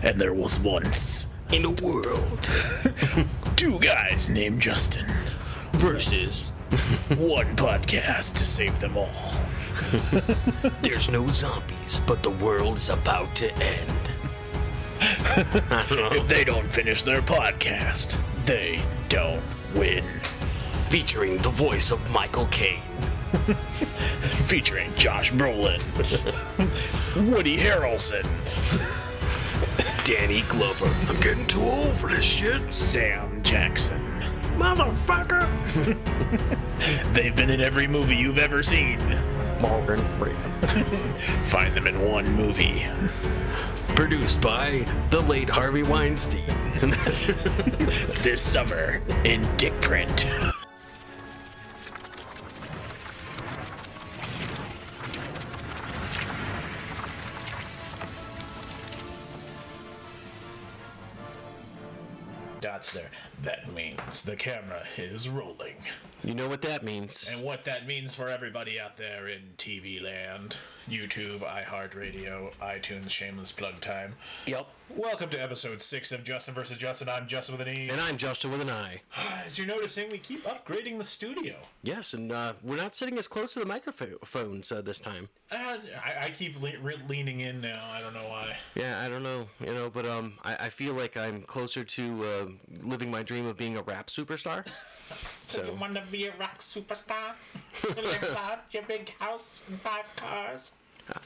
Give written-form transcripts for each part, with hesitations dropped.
And there was once in a world two guys named Justen versus one podcast to save them all. There's no zombies, but the world's about to end. If they don't finish their podcast, they don't win. Featuring the voice of Michael Caine. Featuring Josh Brolin. Woody Harrelson. Danny Glover. I'm getting too old for this shit. Sam Jackson. Motherfucker! They've been in every movie you've ever seen. Morgan Freeman. Find them in one movie. Produced by the late Harvey Weinstein. This summer in Dick Print. Dots there. That means the camera is rolling. You know what that means. And what that means for everybody out there in TV land, YouTube, iHeartRadio, iTunes, shameless plug time. Yep. Welcome to episode 6 of Justen vs. Justen. I'm Justen with an E. And I'm Justen with an I. As you're noticing, we keep upgrading the studio. Yes, and we're not sitting as close to the microphones this time. I keep leaning in now. I don't know why. Yeah, I don't know. But I feel like I'm closer to living my dream of being a rap superstar. So you want to be a rock superstar? Live out your big house and 5 cars?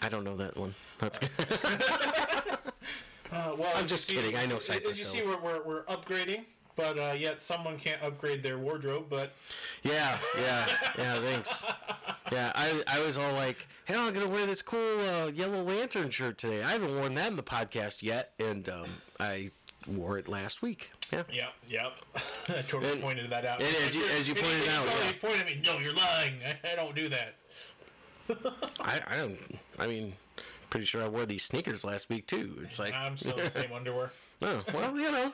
I don't know that one. That's well, I'm just kidding. I know Cypress As you see, we're upgrading, but yet someone can't upgrade their wardrobe. But yeah. Thanks. Yeah, I was all like, hey, I'm gonna wear this cool Yellow Lantern shirt today. I haven't worn that in the podcast yet, and I wore it last week. Yeah. Yep. I totally pointed that out. And as you pointed out, you pointed at me. No, you're lying. I don't do that. I don't. I mean, pretty sure I wore these sneakers last week too. It's like I'm still in the same underwear. Oh, well,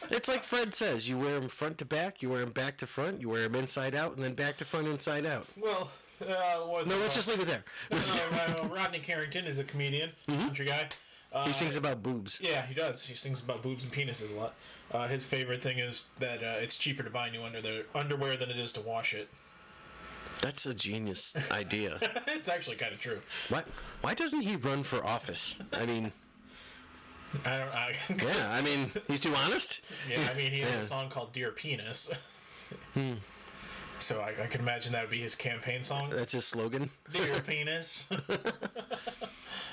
it's like Fred says: you wear them front to back, you wear them back to front, you wear them inside out, and then back to front, inside out. Well, let's just leave it there. Rodney Carrington is a comedian, country guy. He sings about boobs. Yeah, he does. He sings about boobs and penises a lot. His favorite thing is that it's cheaper to buy new underwear than it is to wash it. That's a genius idea. It's actually kind of true. Why doesn't he run for office? I mean... Yeah, I mean, he's too honest. Yeah, I mean, he has a song called Dear Penis. So I can imagine that would be his campaign song. That's his slogan. Dear Penis.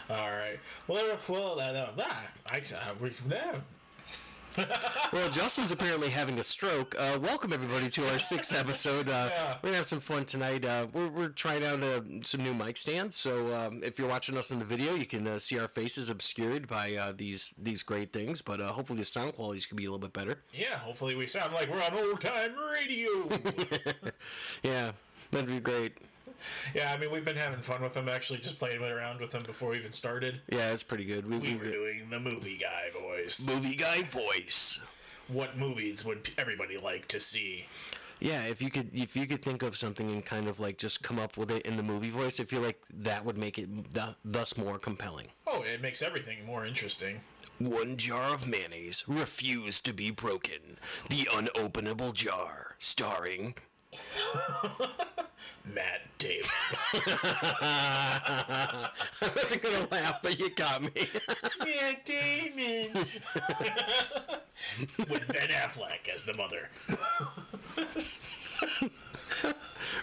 All right. Well, Justin's apparently having a stroke. Welcome everybody to our 6th episode. We're gonna have some fun tonight. We're trying out some new mic stands. So if you're watching us in the video, you can see our faces obscured by these great things. But hopefully the sound quality can be a little bit better. Yeah, hopefully we sound like we're on old time radio. Yeah, that'd be great. Yeah, I mean, we've been having fun with them, actually, just playing around with them before we even started. Yeah, it's pretty good. We were doing the movie guy voice. Movie guy voice. What movies would everybody like to see? Yeah, if you could think of something and kind of like just come up with it in the movie voice, I feel like that would make it thus more compelling. Oh, it makes everything more interesting. One jar of mayonnaise refused to be broken. The unopenable jar, starring... Matt Damon. I wasn't gonna laugh, but you got me. Matt Damon. With Ben Affleck as the mother.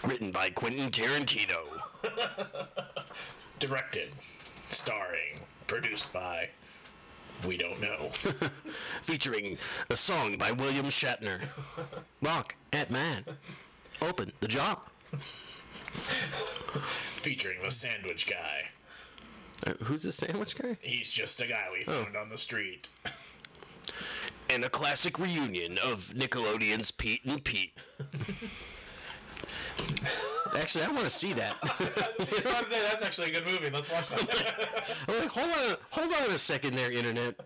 Written by Quentin Tarantino. Directed, starring, produced by... We don't know. Featuring a song by William Shatner. Look at man. Open the jar. Featuring the sandwich guy. Who's the sandwich guy? He's just a guy we found on the street. And a classic reunion of Nickelodeon's Pete and Pete. Actually, I want to see that. That's actually a good movie. Let's watch that. I'm like, hold on a second there, internet.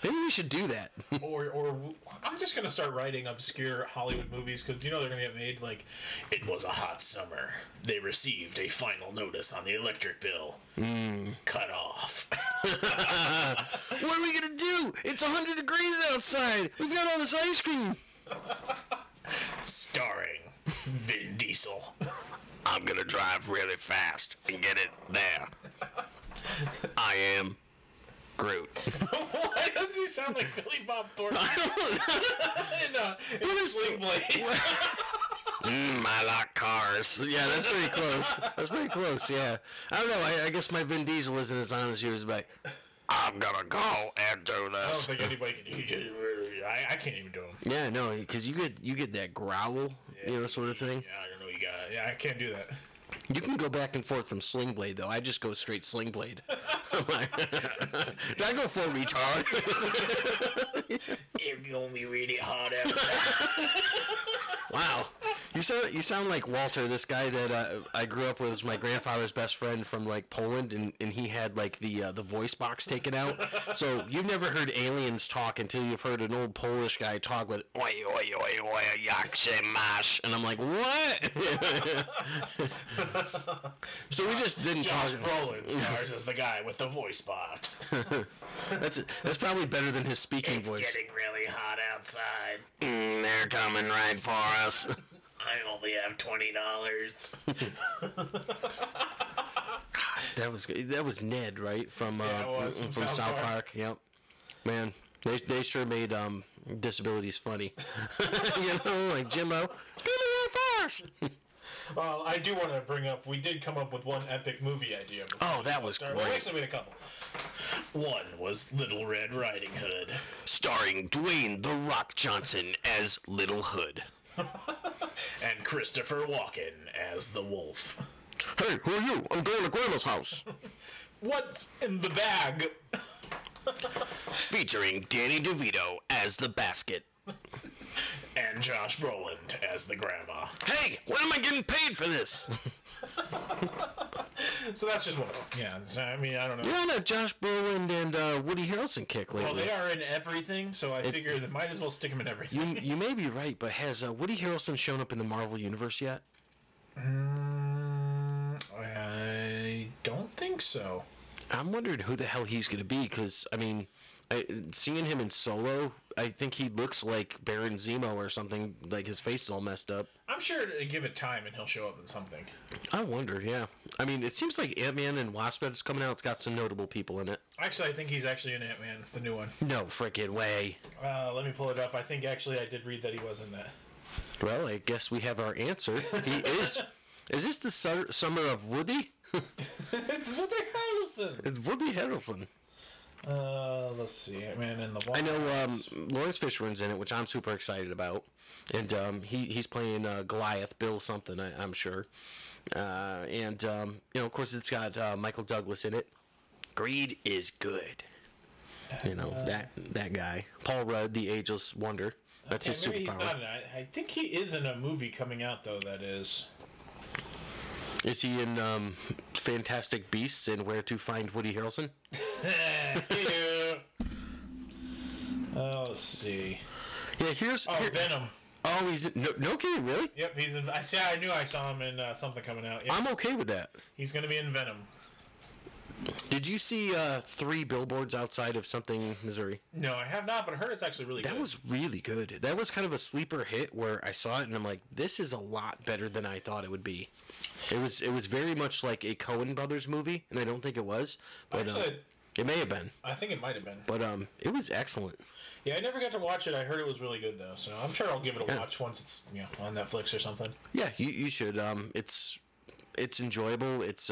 Maybe we should do that. or I'm just going to start writing obscure Hollywood movies because they're going to get made like, it was a hot summer. They received a final notice on the electric bill. Cut off. What are we going to do? do? It's 100 degrees outside. We've got all this ice cream. Starring Vin Diesel. I'm gonna drive really fast and get it there. I am Groot. Why does he sound like Billy Bob Thornton? in Sling Blade. I like cars. Yeah, that's pretty close. That's pretty close, yeah. I don't know. I guess my Vin Diesel isn't as honest as like, I'm gonna go and do this. I don't think anybody can do. I can't even do him. Yeah, no, because you get that growl, sort of thing. Yeah, I don't know. You got. Yeah, I can't do that. You can go back and forth from Sling Blade, though. I just go straight Sling Blade. Did I go full retard? It's gonna be really hot out. Wow. You sound like Walter, this guy that I grew up with, was my grandfather's best friend from like Poland, and he had like the voice box taken out. So you've never heard aliens talk until you've heard an old Polish guy talk with oi oi oi oi yakshe mash, and I'm like, what? So we just didn't Josh talk. Brolin stars as the guy with the voice box. That's probably better than his speaking voice. It's getting really hot outside. They're coming right for us. I only have $20. That was good. That was Ned, right? From South Park. Yep. Man, they sure made disabilities funny. Like Jimbo. Give me that force. Well, I do want to bring up, we did come up with one epic movie idea. Oh, that was great. Well, actually, we had a couple. One was Little Red Riding Hood. Starring Dwayne The Rock Johnson as Little Hood. And Christopher Walken as the Wolf. Hey, who are you? I'm going to Grandma's house. What's in the bag? Featuring Danny DeVito as the basket. And Josh Brolin as the grandma. Hey, when am I getting paid for this? So that's just one of them. Yeah, so, I mean, I don't know. You're on a Josh Brolin and Woody Harrelson kick lately. Well, they are in everything, so I figure they might as well stick them in everything. You may be right, but has Woody Harrelson shown up in the Marvel Universe yet? I don't think so. I'm wondering who the hell he's going to be, because, I mean, seeing him in Solo, I think he looks like Baron Zemo or something, like his face is all messed up. I'm sure to give it time and he'll show up in something. I wonder, yeah. I mean, it seems like Ant-Man and Wasp that's coming out. It's got some notable people in it. Actually, I think he's actually in Ant-Man, the new one. No freaking way. Let me pull it up. I think actually I did read that he was in that. Well, I guess we have our answer. He is. Is this the summer of Woody? It's Woody Harrelson. It's Woody Harrelson. Let's see. Ant-Man and the Wasp. I know Lawrence Fishburne's in it, which I'm super excited about. And he's playing Goliath, Bill something, I'm sure. And of course, it's got Michael Douglas in it. Greed is good. That guy. Paul Rudd, the Ageless Wonder. That's his superpower. I think he is in a movie coming out, though, that is. Is he in Fantastic Beasts and Where to Find Woody Harrelson? Let's see. Yeah, Venom. Oh, he's in, no kidding, really? Yep, he's in. I knew I saw him in something coming out. Yep. I'm okay with that. He's going to be in Venom. Did you see 3 billboards outside of something, Missouri? No, I have not, but I heard it's actually really good. That was really good. That was kind of a sleeper hit where I saw it and I'm like, this is a lot better than I thought it would be. It was very much like a Coen Brothers movie, and I don't think it was. But actually, it may have been. I think it might have been. But it was excellent. Yeah, I never got to watch it. I heard it was really good, though, so I'm sure I'll give it a watch once it's on Netflix or something. Yeah, you should. It's enjoyable. It's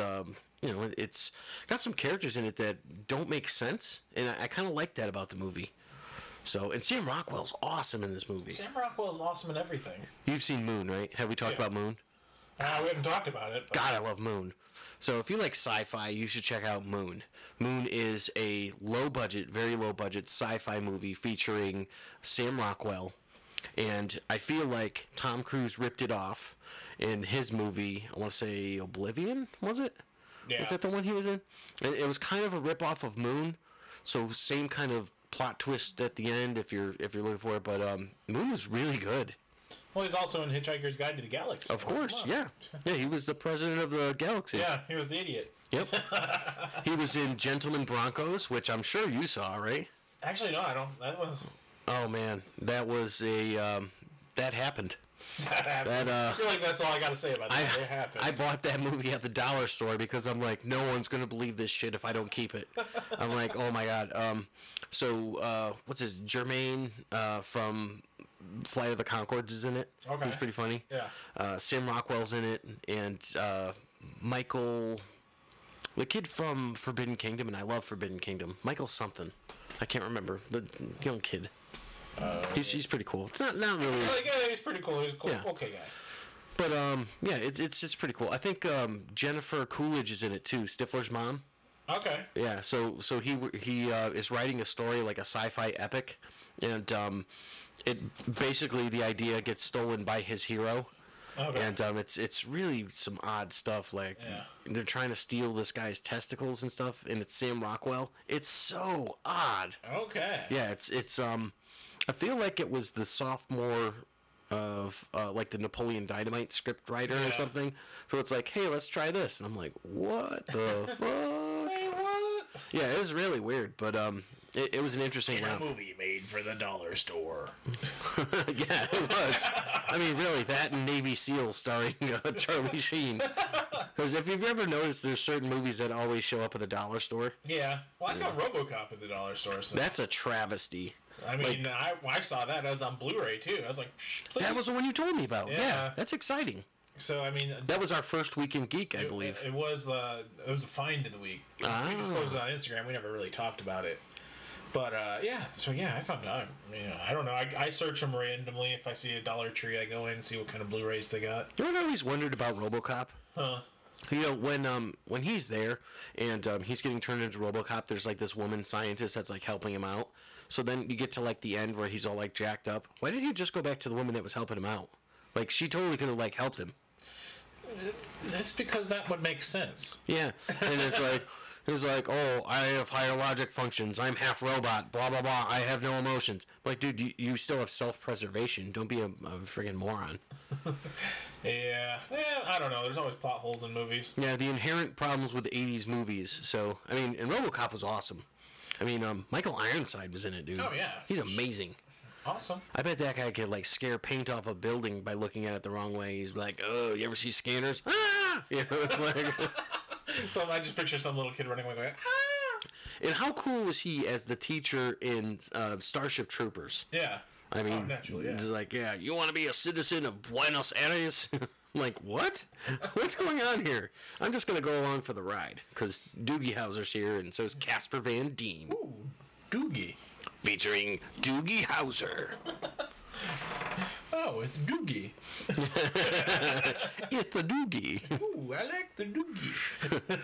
it's got some characters in it that don't make sense, and I kind of like that about the movie. So, and Sam Rockwell's awesome in this movie. Sam Rockwell's awesome in everything. You've seen Moon, right? Have we talked about Moon? We haven't talked about it. But... God, I love Moon. So if you like sci-fi, you should check out Moon. Moon is a low-budget, very low-budget sci-fi movie featuring Sam Rockwell. And I feel like Tom Cruise ripped it off in his movie, I want to say Oblivion, was it? Yeah. Was that the one he was in? It was kind of a rip-off of Moon, so same kind of plot twist at the end if you're looking for it, but Moon was really good. Well, he's also in Hitchhiker's Guide to the Galaxy. Of course, yeah. Yeah, he was the president of the galaxy. Yeah, he was the idiot. Yep. He was in Gentleman Broncos, which I'm sure you saw, right? Actually, no, I don't. That was... Oh, man. That was a... that happened. That happened. I feel like that's all I got to say about that. It happened. I bought that movie at the dollar store because I'm like, no one's going to believe this shit if I don't keep it. I'm like, oh, my God. So, what's his... Jermaine from... Flight of the Conchords is in it. Okay. He's pretty funny. Yeah. Sam Rockwell's in it, and Michael, the kid from Forbidden Kingdom, and I love Forbidden Kingdom. Michael something, I can't remember. The young kid. He's pretty cool. It's not really. Yeah, he's pretty cool. He's a cool, Yeah. okay guy. But yeah, it's pretty cool. I think Jennifer Coolidge is in it too. Stifler's mom. Okay. Yeah. So he is writing a story like a sci-fi epic, and it basically the idea gets stolen by his hero. Okay. And it's really some odd stuff. Like they're trying to steal this guy's testicles and stuff, and it's Sam Rockwell. It's so odd. Okay. Yeah, it's I feel like it was the sophomore of like the Napoleon Dynamite script writer or something. So it's like, hey, let's try this, and I'm like, what the fuck? Say what? Yeah, it was really weird, but it was an interesting round. A movie made for the dollar store. Yeah, it was. I mean, really, that and Navy SEAL starring Charlie Sheen. Because if you've ever noticed, there's certain movies that always show up at the dollar store. Yeah. Well, I found Robocop at the dollar store. So. That's a travesty. I mean, I saw that. That was on Blu-ray, too. I was like, please. That was the one you told me about. Yeah, that's exciting. So, I mean... That was our first weekend geek, I believe. It was a find of the week. We just posted on Instagram. We never really talked about it. But, yeah. So, yeah, I found out. I don't know. I search them randomly. If I see a Dollar Tree, I go in and see what kind of Blu-rays they got. You know what I always wondered about Robocop? Huh? You know, when he's there and he's getting turned into Robocop, there's like this woman scientist that's like helping him out. So then you get to like the end where he's all like jacked up. Why didn't he just go back to the woman that was helping him out? Like she totally could have like helped him. That's because that would make sense. Yeah, and he's like, oh, I have higher logic functions. I'm half robot. Blah blah blah. I have no emotions. Like, dude, you still have self-preservation. Don't be a friggin' moron. Yeah, I don't know. There's always plot holes in movies. Yeah, the inherent problems with 80s movies. So, I mean, and RoboCop was awesome. I mean, Michael Ironside was in it, dude. Oh, yeah. He's amazing. Awesome. I bet that guy could, like, scare paint off a building by looking at it the wrong way. He's like, oh, you ever see Scanners? Ah! You know, it's like... So I just picture some little kid running away going, ah! And how cool was he as the teacher in Starship Troopers? Yeah. I mean, naturally, yeah. It's like, yeah, you want to be a citizen of Buenos Aires? I'm like, what? What's going on here? I'm just going to go along for the ride, because Doogie Howser's here, and so is Casper Van Dien. Ooh, Doogie. Featuring Doogie Howser. Oh, it's Doogie. It's a Doogie. Ooh, I like the Doogie.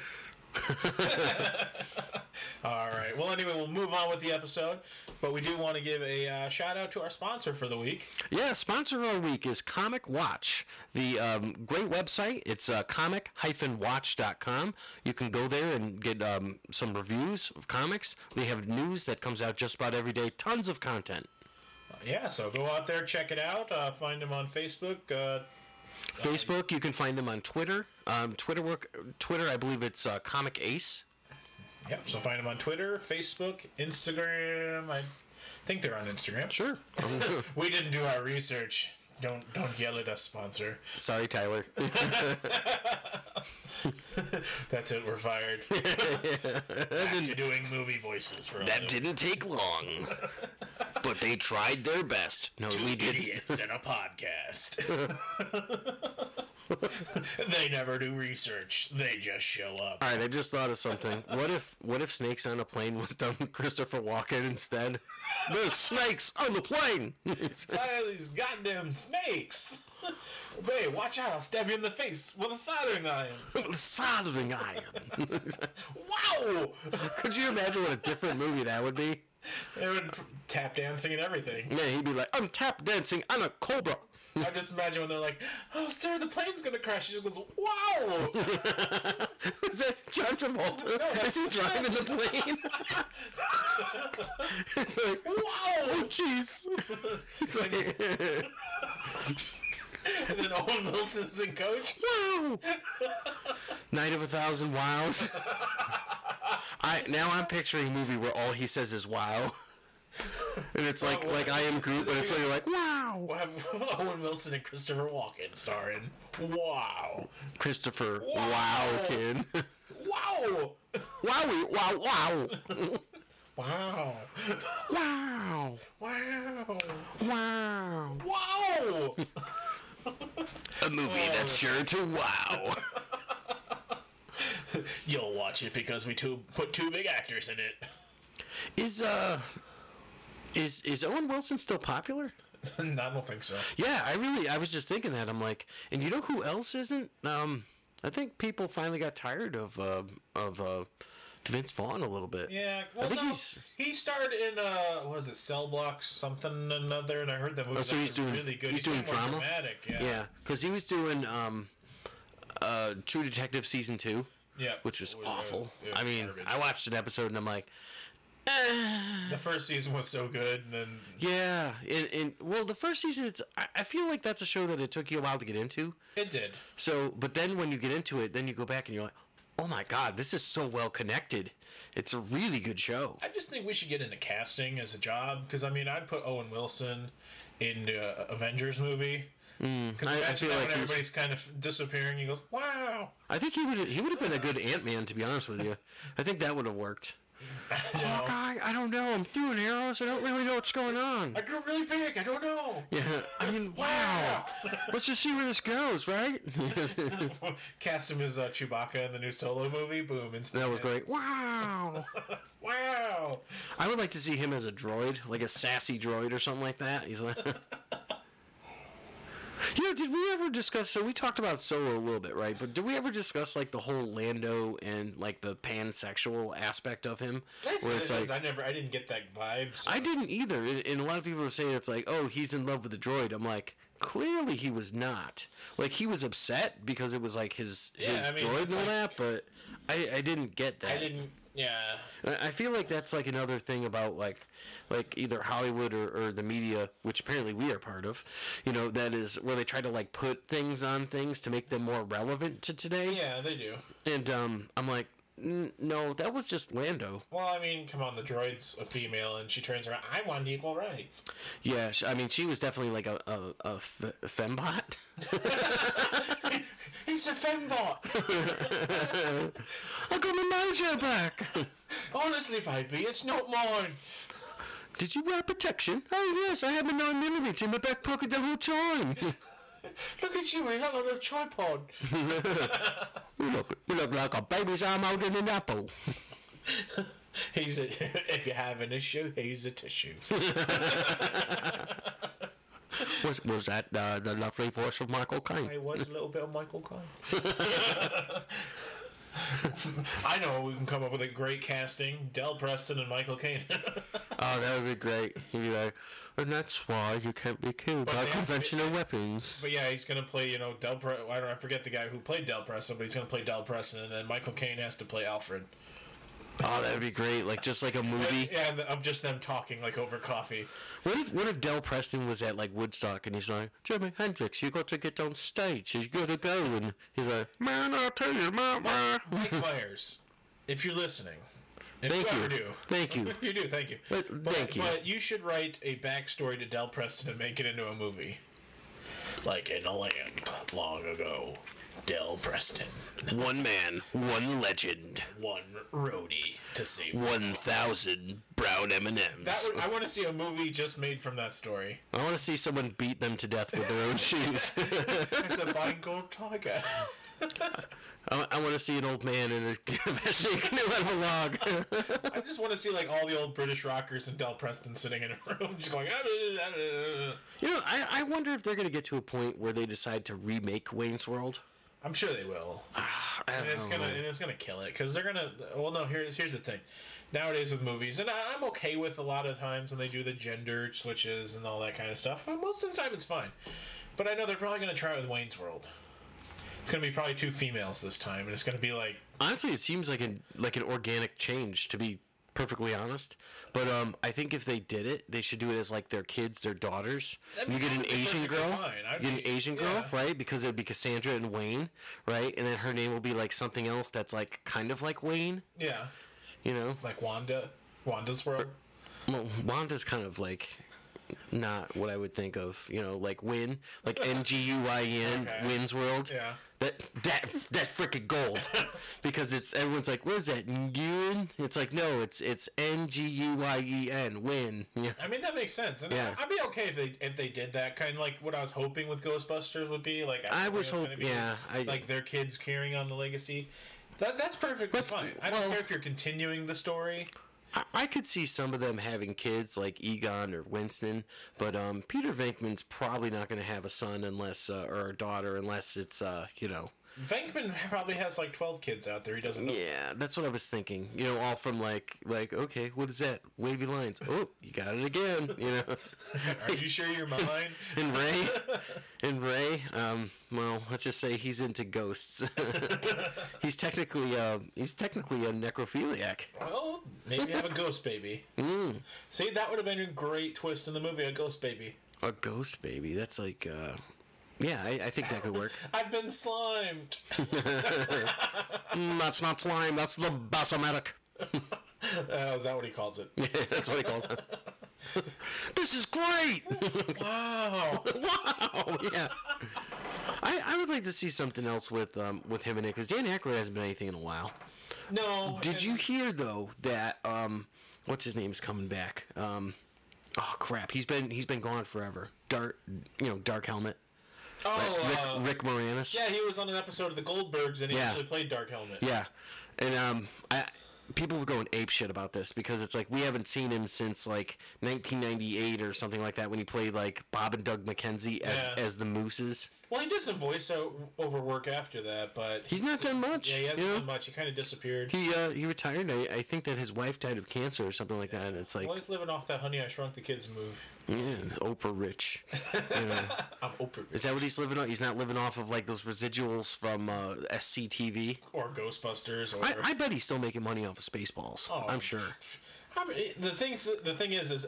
All right. Well, anyway, we'll move on with the episode, but we do want to give a shout out to our sponsor for the week. Yeah, sponsor of our week is Comic Watch, the great website. It's comic-watch.com. You can go there and get some reviews of comics. They have news that comes out just about every day. Tons of content. Yeah, so go out there, check it out. Find them on Facebook. Facebook, you can find them on Twitter. Twitter, I believe it's Comic Ace. Yep, so find them on Twitter, Facebook, Instagram. I think they're on Instagram. Sure. We didn't do our research. Don't yell at us, sponsor. Sorry, Tyler. That's it, we're fired. Back to doing movie voices for that didn't take long. But they tried their best. No, we didn't. Idiots in a podcast. They never do research. They just show up. All right, I just thought of something. What if Snakes on a Plane was done with Christopher Walken instead? There's snakes on the plane. Tired of these goddamn snakes. Hey, watch out! I'll stab you in the face with a soldering iron. Soldering iron. Wow! Could you imagine what a different movie that would be? It would tap dancing and everything. Yeah, he'd be like, I'm tap dancing on a cobra. I just imagine when they're like, "Oh, sir, the plane's gonna crash." He just goes, "Wow!" Is that John Travolta? No, is he driving the plane? It's like, wow! Oh, jeez! It's like, and then Owen Wilson's in coach. Wow! Night of 1,000 Wows. Now I'm picturing a movie where all he says is "wow." And it's like I Am Groot, but it's like, you're like, wow. We'll have Owen Wilson and Christopher Walken starring. Wow. Christopher Walken. Wow. Wowie, wow, wow. Wow. Wow. Wow. Wow. Wow. A movie that's sure to wow. You'll watch it because we put two big actors in it. Is Owen Wilson still popular? I don't think so. Yeah, I was just thinking that. I'm like, and you know who else isn't? I think people finally got tired of Vince Vaughn a little bit. Yeah, well, I think he starred in what was it, Cell Block something another, and I heard that movie. Oh, so he's doing really good. He's doing drama. Dramatic, yeah, because he was doing True Detective season 2. Yeah, which was awful. Was I mean, garbage. I watched an episode and I'm like, The first season was so good, and then yeah, well, the first season, I feel like that's a show that it took you a while to get into. It did. So, but then when you get into it, then you go back and you're like, oh my god, this is so well connected. It's a really good show. I just think we should get into casting as a job, because I mean, I'd put Owen Wilson in the Avengers movie. Because I feel like when everybody's kind of disappearing, he goes, "Wow!" I think he would have been a good Ant-Man, to be honest with you. I think that would have worked. Hawkeye, I don't know. I'm throwing arrows. I don't really know what's going on. I grew really big. I don't know. Yeah, I mean, wow. Let's just see where this goes, right? Cast him as Chewbacca in the new Solo movie. Boom! Instant. That was great. Wow. Wow. I would like to see him as a droid, like a sassy droid or something like that. He's like. You know, did we ever discuss, so we talked about Solo a little bit, right? But did we ever discuss, like, the whole Lando and, like, the pansexual aspect of him? Where it's like, I didn't get that vibe. So. I didn't either. And a lot of people are saying it's like, oh, he's in love with the droid. I'm like, clearly he was not. Like, he was upset because it was, like, his droid and all that, but I didn't get that. Yeah. I feel like that's like another thing about like either Hollywood or the media, which apparently we are part of, you know, that is where they try to like put things on things to make them more relevant to today. Yeah, they do. And I'm like, no, that was just Lando. Well, I mean, come on, the droid's a female, and she turns around, I want equal rights. Yeah, I mean, she was definitely like a fembot. He's a fembot. I got my mojo back. Honestly, baby, it's not mine. Did you wear protection? Oh, yes, I had my 9mm in my back pocket the whole time. Look at you, you look like a tripod. You look like a baby's arm holding an apple. If you have an issue, he's a tissue. Was that the lovely voice of Michael Caine? It was a little bit of Michael Caine. I know we can come up with a great casting: Del Preston and Michael Caine. Oh, that would be great. He'd be like, and that's why you can't be killed by conventional weapons. But yeah, he's gonna play, you know, I forget the guy who played Del Preston, but he's gonna play Del Preston, and then Michael Caine has to play Alfred. Oh, that would be great. Like, just like a movie. Yeah, of just them talking, like, over coffee. What if Del Preston was at, like, Woodstock, and he's like, Jimi Hendrix, you got to get on stage. You got to go. And he's like, man, I'll tell you, Mike Myers, if you're listening. Thank you. Thank you. If you do, thank you. Thank you. But you should write a backstory to Del Preston and make it into a movie. Like in a land long ago. Del Preston. One man, one legend. One roadie to save 1,000 brown M&Ms. I want to see a movie just made from that story. I want to see someone beat them to death with their own shoes. It's a Bengal tiger. I want to see an old man in a canoe out of a log. I just want to see like all the old British rockers and Del Preston sitting in a room just going. You know, I wonder if they're going to get to a point where they decide to remake Wayne's World. I'm sure they will. And it's gonna kill it because they're gonna. Well, no. Here's the thing. Nowadays with movies, and I'm okay with a lot of times when they do the gender switches and all that kind of stuff. Most of the time, it's fine. But I know they're probably gonna try it with Wayne's World. It's gonna be probably 2 females this time, and it's gonna be like. Honestly, it seems like an organic change, to be perfectly honest. But I think if they did it, they should do it as like their kids, their daughters. You get an Asian girl. You get an Asian girl, right? Because it would be Cassandra and Wayne, right? And then her name will be like something else that's like kind of like Wayne. Yeah. You know? Like Wanda. Wanda's World. Well, Wanda's kind of like not what I would think of, like Win, like Nguyen, Okay. Win's World. Yeah. That's freaking gold, because everyone's like, what is that, Nguyen? It's like, no, it's Nguyen, Win. Yeah. I mean, that makes sense. And Yeah. I'd be okay if they did that, kind of like what I was hoping with Ghostbusters would be. Like I was hoping, like their kids carrying on the legacy. That's perfectly fine. I don't care if you're continuing the story. I could see some of them having kids like Egon or Winston, but Peter Venkman's probably not going to have a son unless or a daughter unless it's Venkman probably has like 12 kids out there. He doesn't know. Yeah, that's what I was thinking. All from like okay, what is that? Wavy lines. Oh, you got it again. Are you sure you're mine? And Ray. Well, let's just say he's into ghosts. he's technically a necrophiliac. Well, maybe have a ghost baby. See, that would have been a great twist in the movie, a ghost baby. A ghost baby. That's like. Yeah, I think that could work. I've been slimed. That's not slime. That's the bassomatic. Is that what he calls it? Yeah, that's what he calls it. This is great. Wow. Wow. Yeah. I would like to see something else with him in it, because Dan Aykroyd hasn't been anything in a while. No. Did you hear though that what's his name's coming back? Oh crap, he's been gone forever. Dark Helmet. Oh, Rick Moranis. Yeah, he was on an episode of the Goldbergs, and he actually played Dark Helmet. Yeah, and people were going apeshit about this, because it's like we haven't seen him since like 1998 or something like that, when he played like Bob and Doug McKenzie as the Mooses. Well, he did some voice-over work after that, but he's not done much. Yeah, he hasn't done much. He kind of disappeared. He retired. I think that his wife died of cancer or something like that. And it's like, well, he's living off that Honey I Shrunk the Kids move. Yeah, Oprah rich. I'm Oprah rich. Is that what he's living on? He's not living off of like those residuals from SCTV or Ghostbusters. Or I bet he's still making money off of Spaceballs. Oh, I'm sure. I mean, the thing is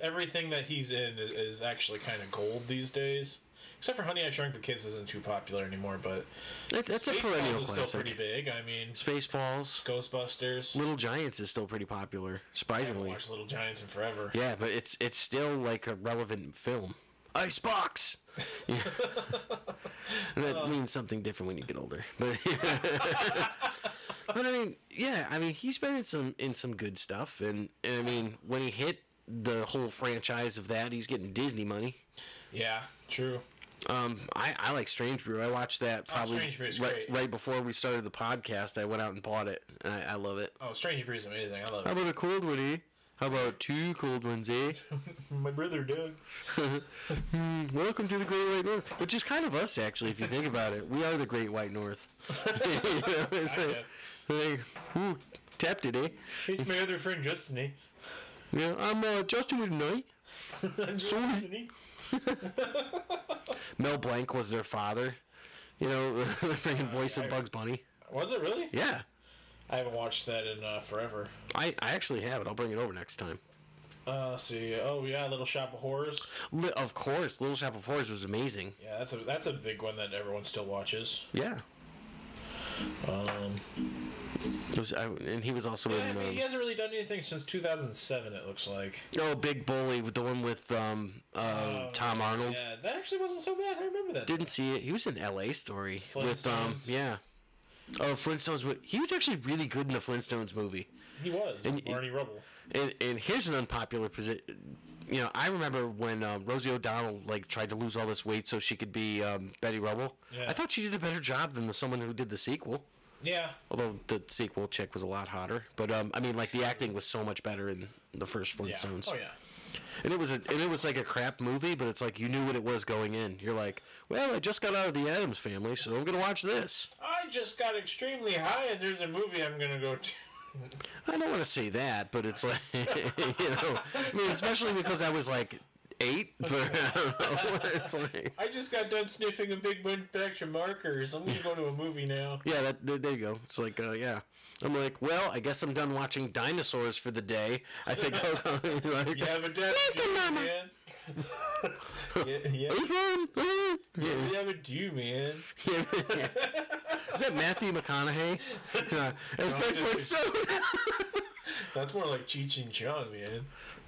everything that he's in is actually kind of gold these days. Except for Honey I Shrunk the Kids isn't too popular anymore, but that's a perennial classic. Still pretty big. I mean, Spaceballs, Ghostbusters, Little Giants is still pretty popular. Surprisingly, I haven't watched Little Giants in forever. Yeah, but it's still like a relevant film. Icebox. Yeah. That means something different when you get older. But I mean, yeah, I mean he's been in some good stuff, and I mean when he hit the whole franchise of that, he's getting Disney money. Yeah, true. I like Strange Brew. I watched that probably right before we started the podcast. I went out and bought it, and I love it. Oh, Strange Brew is amazing. I love it. How about a cold one, eh? How about 2 cold ones, eh? My brother Doug. Welcome to the Great White North, which is kind of us, actually, if you think about it. We are the Great White North. Ooh, tapped it, eh? He's my other friend, Justen, eh? Yeah, I'm Justin with a night. Sorry. Mel Blanc was their father. The freaking voice of Bugs Bunny. Was it really? Yeah. I haven't watched that in forever. I actually have it. I'll bring it over next time. Let's see. Oh yeah, Little Shop of Horrors. Of course, Little Shop of Horrors was amazing. Yeah, that's a big one that everyone still watches. Yeah. And he was also in. I mean, he hasn't really done anything since 2007. It looks like. Oh, Big Bully, with the one with Tom Arnold. Yeah, that actually wasn't so bad. I remember that. Didn't see it. He was in L.A. Story with Flintstones. Oh, Flintstones. He was actually really good in the Flintstones movie. He was. Barney Rubble. And here's an unpopular position. I remember when Rosie O'Donnell tried to lose all this weight so she could be Betty Rubble. Yeah. I thought she did a better job than someone who did the sequel. Yeah. Although the sequel chick was a lot hotter, but I mean, the acting was so much better in the first Flintstones. Yeah. Oh yeah. And it was like a crap movie, but it's like you knew what it was going in. You're like, well, I just got out of the Addams Family, so I'm gonna watch this. I just got extremely high, and there's a movie I'm gonna go to. I don't want to say that, but it's like, I mean, especially because I was like 8, but I don't know. It's like, I just got done sniffing a big batch of markers. I'm gonna go to a movie now. Yeah, there you go. It's like, yeah. I'm like, well, I guess I'm done watching Dinosaurs for the day. I think I'll go. You have a death, man. Yeah. You have a due, man. Is that Matthew McConaughey? That's Bigfoot. That's more like Cheech and Chong, man.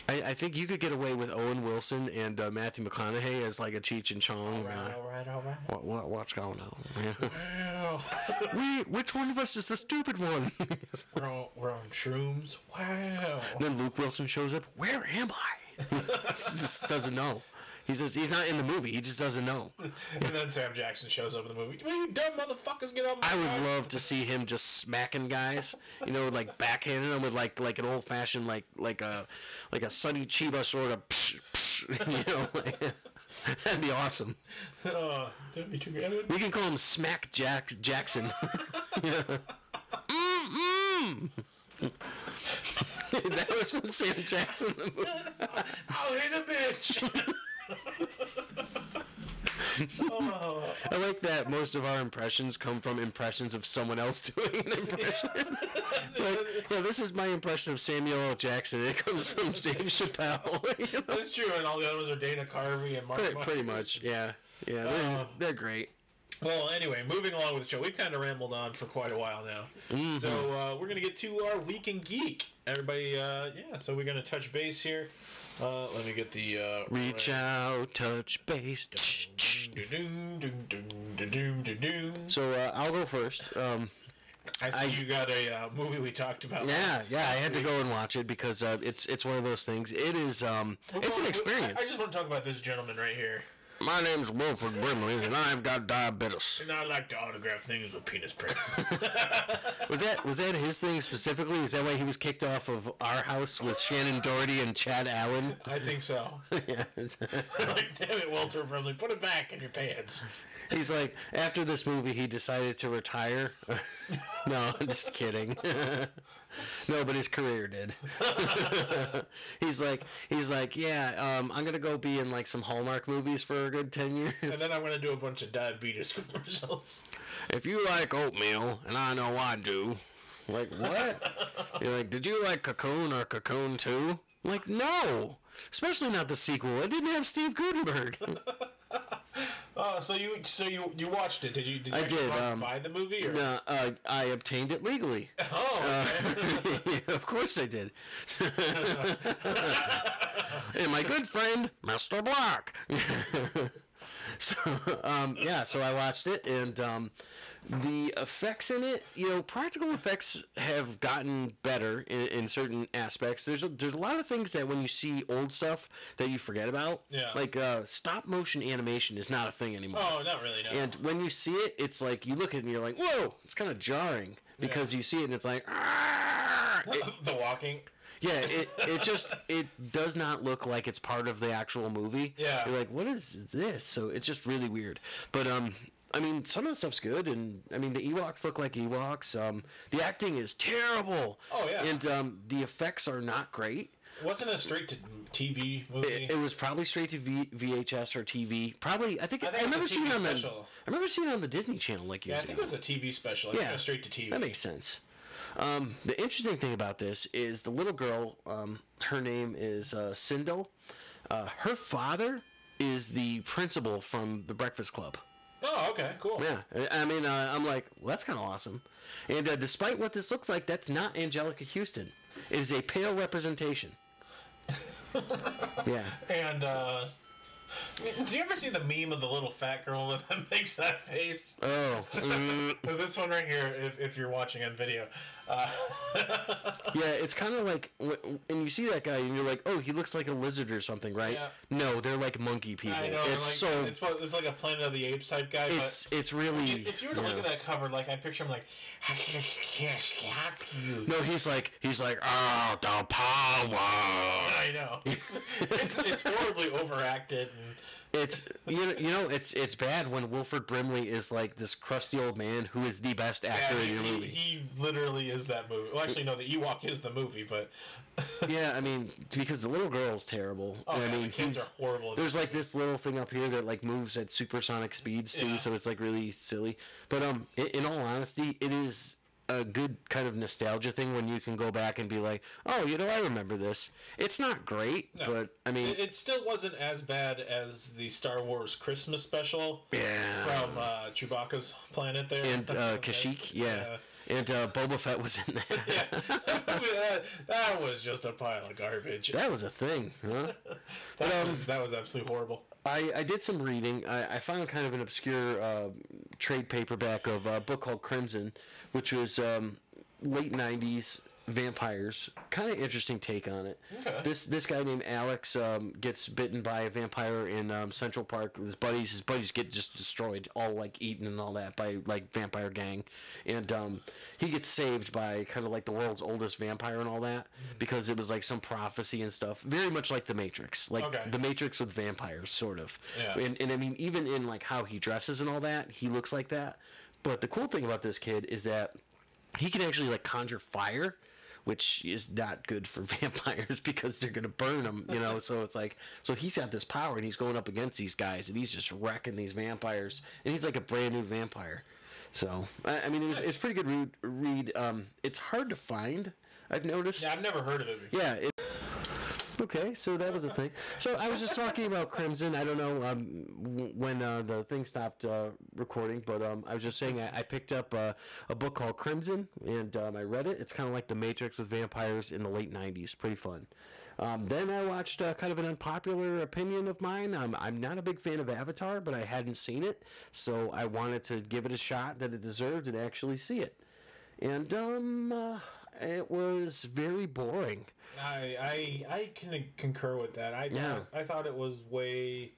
I think you could get away with Owen Wilson and Matthew McConaughey as like a Cheech and Chong. All right. What's going on? Which one of us is the stupid one? we're on shrooms. Wow. And then Luke Wilson shows up. Where am I? He just doesn't know. He says he's not in the movie. He just doesn't know. And then Sam Jackson shows up in the movie. You dumb motherfuckers, get up! I would love to see him just smacking guys, like backhanding them with like an old fashioned like a Sonny Chiba sort of, that'd be awesome. That'd be too good. We can call him Smack Jackson. That was from Sam Jackson. The movie. I'll hit a bitch. I like that most of our impressions come from impressions of someone else doing an impression. It's like, this is my impression of Samuel L. Jackson. It comes from Dave Chappelle. That's true, and all the others are Dana Carvey and Mark. Pretty much, yeah. They're great. Well, anyway, moving along with the show, we've kind of rambled on for quite a while now. Mm-hmm. So we're going to get to our Week in Geek. Everybody, so we're going to touch base here. Let me get the... Reach out, touch base. So I'll go first. I see you got a movie we talked about. Yeah, I had to go and watch it because it's one of those things. It is it's an experience. I just want to talk about this gentleman right here. My name's Wilford Brimley, and I've got diabetes. And I like to autograph things with penis prints. Was that his thing specifically? Is that why he was kicked off of Our House with Shannon Doherty and Chad Allen? I think so. Yeah. Like, damn it, Walter Brimley, put it back in your pants. He's like, after this movie, he decided to retire. No, I'm just kidding. No, but his career did. He's like, yeah, I'm gonna go be in like some Hallmark movies for a good 10 years, and then I'm gonna do a bunch of diabetes commercials. If you like oatmeal, and I know I do. Like, what? You're like, did you like Cocoon or Cocoon 2? Like, no, especially not the sequel. It didn't have Steve Guttenberg. So you watched it? Did you I did. Buy the movie? Or? No, I obtained it legally. Oh, okay. Yeah, of course I did. And my good friend, Mr. Black. So I watched it, and the effects in it, practical effects have gotten better in certain aspects. There's a lot of things that when you see old stuff that you forget about. Yeah. Like stop motion animation is not a thing anymore. Oh, not really, no. And when you see it, it's like you look at it and you're like, whoa, it's kind of jarring because you see it and it's like, the walking. Yeah, it does not look like it's part of the actual movie. Yeah. You're like, what is this? So it's just really weird. But I mean, some of the stuff's good, and I mean, the Ewoks look like Ewoks. The acting is terrible. Oh yeah. And the effects are not great. Wasn't it a straight to TV movie? It was probably straight to VHS or TV. Probably, I remember seeing it on I remember seeing it on the Disney Channel years ago. I think it was a TV special. Yeah, straight to TV. That makes sense. The interesting thing about this is the little girl. Her name is Sindel. Her father is the principal from the Breakfast Club. Oh, okay, cool. Yeah, I mean, I'm like, well, that's kind of awesome. And despite what this looks like, that's not Angelica Houston. It is a pale representation. Yeah. And do you ever see the meme of the little fat girl that makes that face? Oh. This one right here, if you're watching on video. Yeah, it's kind of like, and you see that guy, and you're like, oh, he looks like a lizard or something, right? Yeah. No, they're like monkey people. I know. It's like a Planet of the Apes type guy. It's really. If you were to look at that cover, like I picture him like, I can't stop you. No, he's like, oh, the power. I know. It's horribly overacted. And it's it's bad when Wilford Brimley is like this crusty old man who is the best actor in your movie. He literally is that movie. Well, actually, no, the Ewok is the movie, but yeah, I mean, because the little girl's terrible. Oh, I mean, the kids are horrible. There's like this little thing up here that like moves at supersonic speeds too, so it's like really silly. But in all honesty, it is a good kind of nostalgia thing when you can go back and be like, oh, I remember this. It's not great, but I mean, it still wasn't as bad as the Star Wars Christmas special. Yeah. From Chewbacca's planet there and Kashyyyk. Yeah. And Boba Fett was in that. Yeah, that was just a pile of garbage. That was a thing, huh? that was absolutely horrible. I did some reading. I found kind of an obscure trade paperback of a book called Crimson, which was late 90s vampires. Kind of interesting take on it. Okay. This guy named Alex gets bitten by a vampire in Central Park with his buddies. His buddies get just destroyed, all like eaten and all that by like vampire gang, and he gets saved by kind of like the world's oldest vampire and all that because it was like some prophecy and stuff. Very much like the Matrix, like the Matrix with vampires, sort of. Yeah. And I mean, even in like how he dresses and all that, he looks like that. But the cool thing about this kid is that he can actually like conjure fire, which is not good for vampires because they're going to burn them, you know. So it's like, so he's got this power and he's going up against these guys and he's just wrecking these vampires, and he's like a brand new vampire. So I mean, it's pretty good read. It's hard to find, I've noticed. Yeah, I've never heard of it before. Yeah. Okay, so that was a thing. So I was just talking about Crimson. I don't know when the thing stopped recording, but I was just saying I picked up a book called Crimson, and I read it. It's kind of like The Matrix with vampires in the late 90s. Pretty fun. Then I watched kind of an unpopular opinion of mine. I'm not a big fan of Avatar, but I hadn't seen it, so I wanted to give it a shot that it deserved and actually see it. And it was very boring. I can concur with that. I thought it was way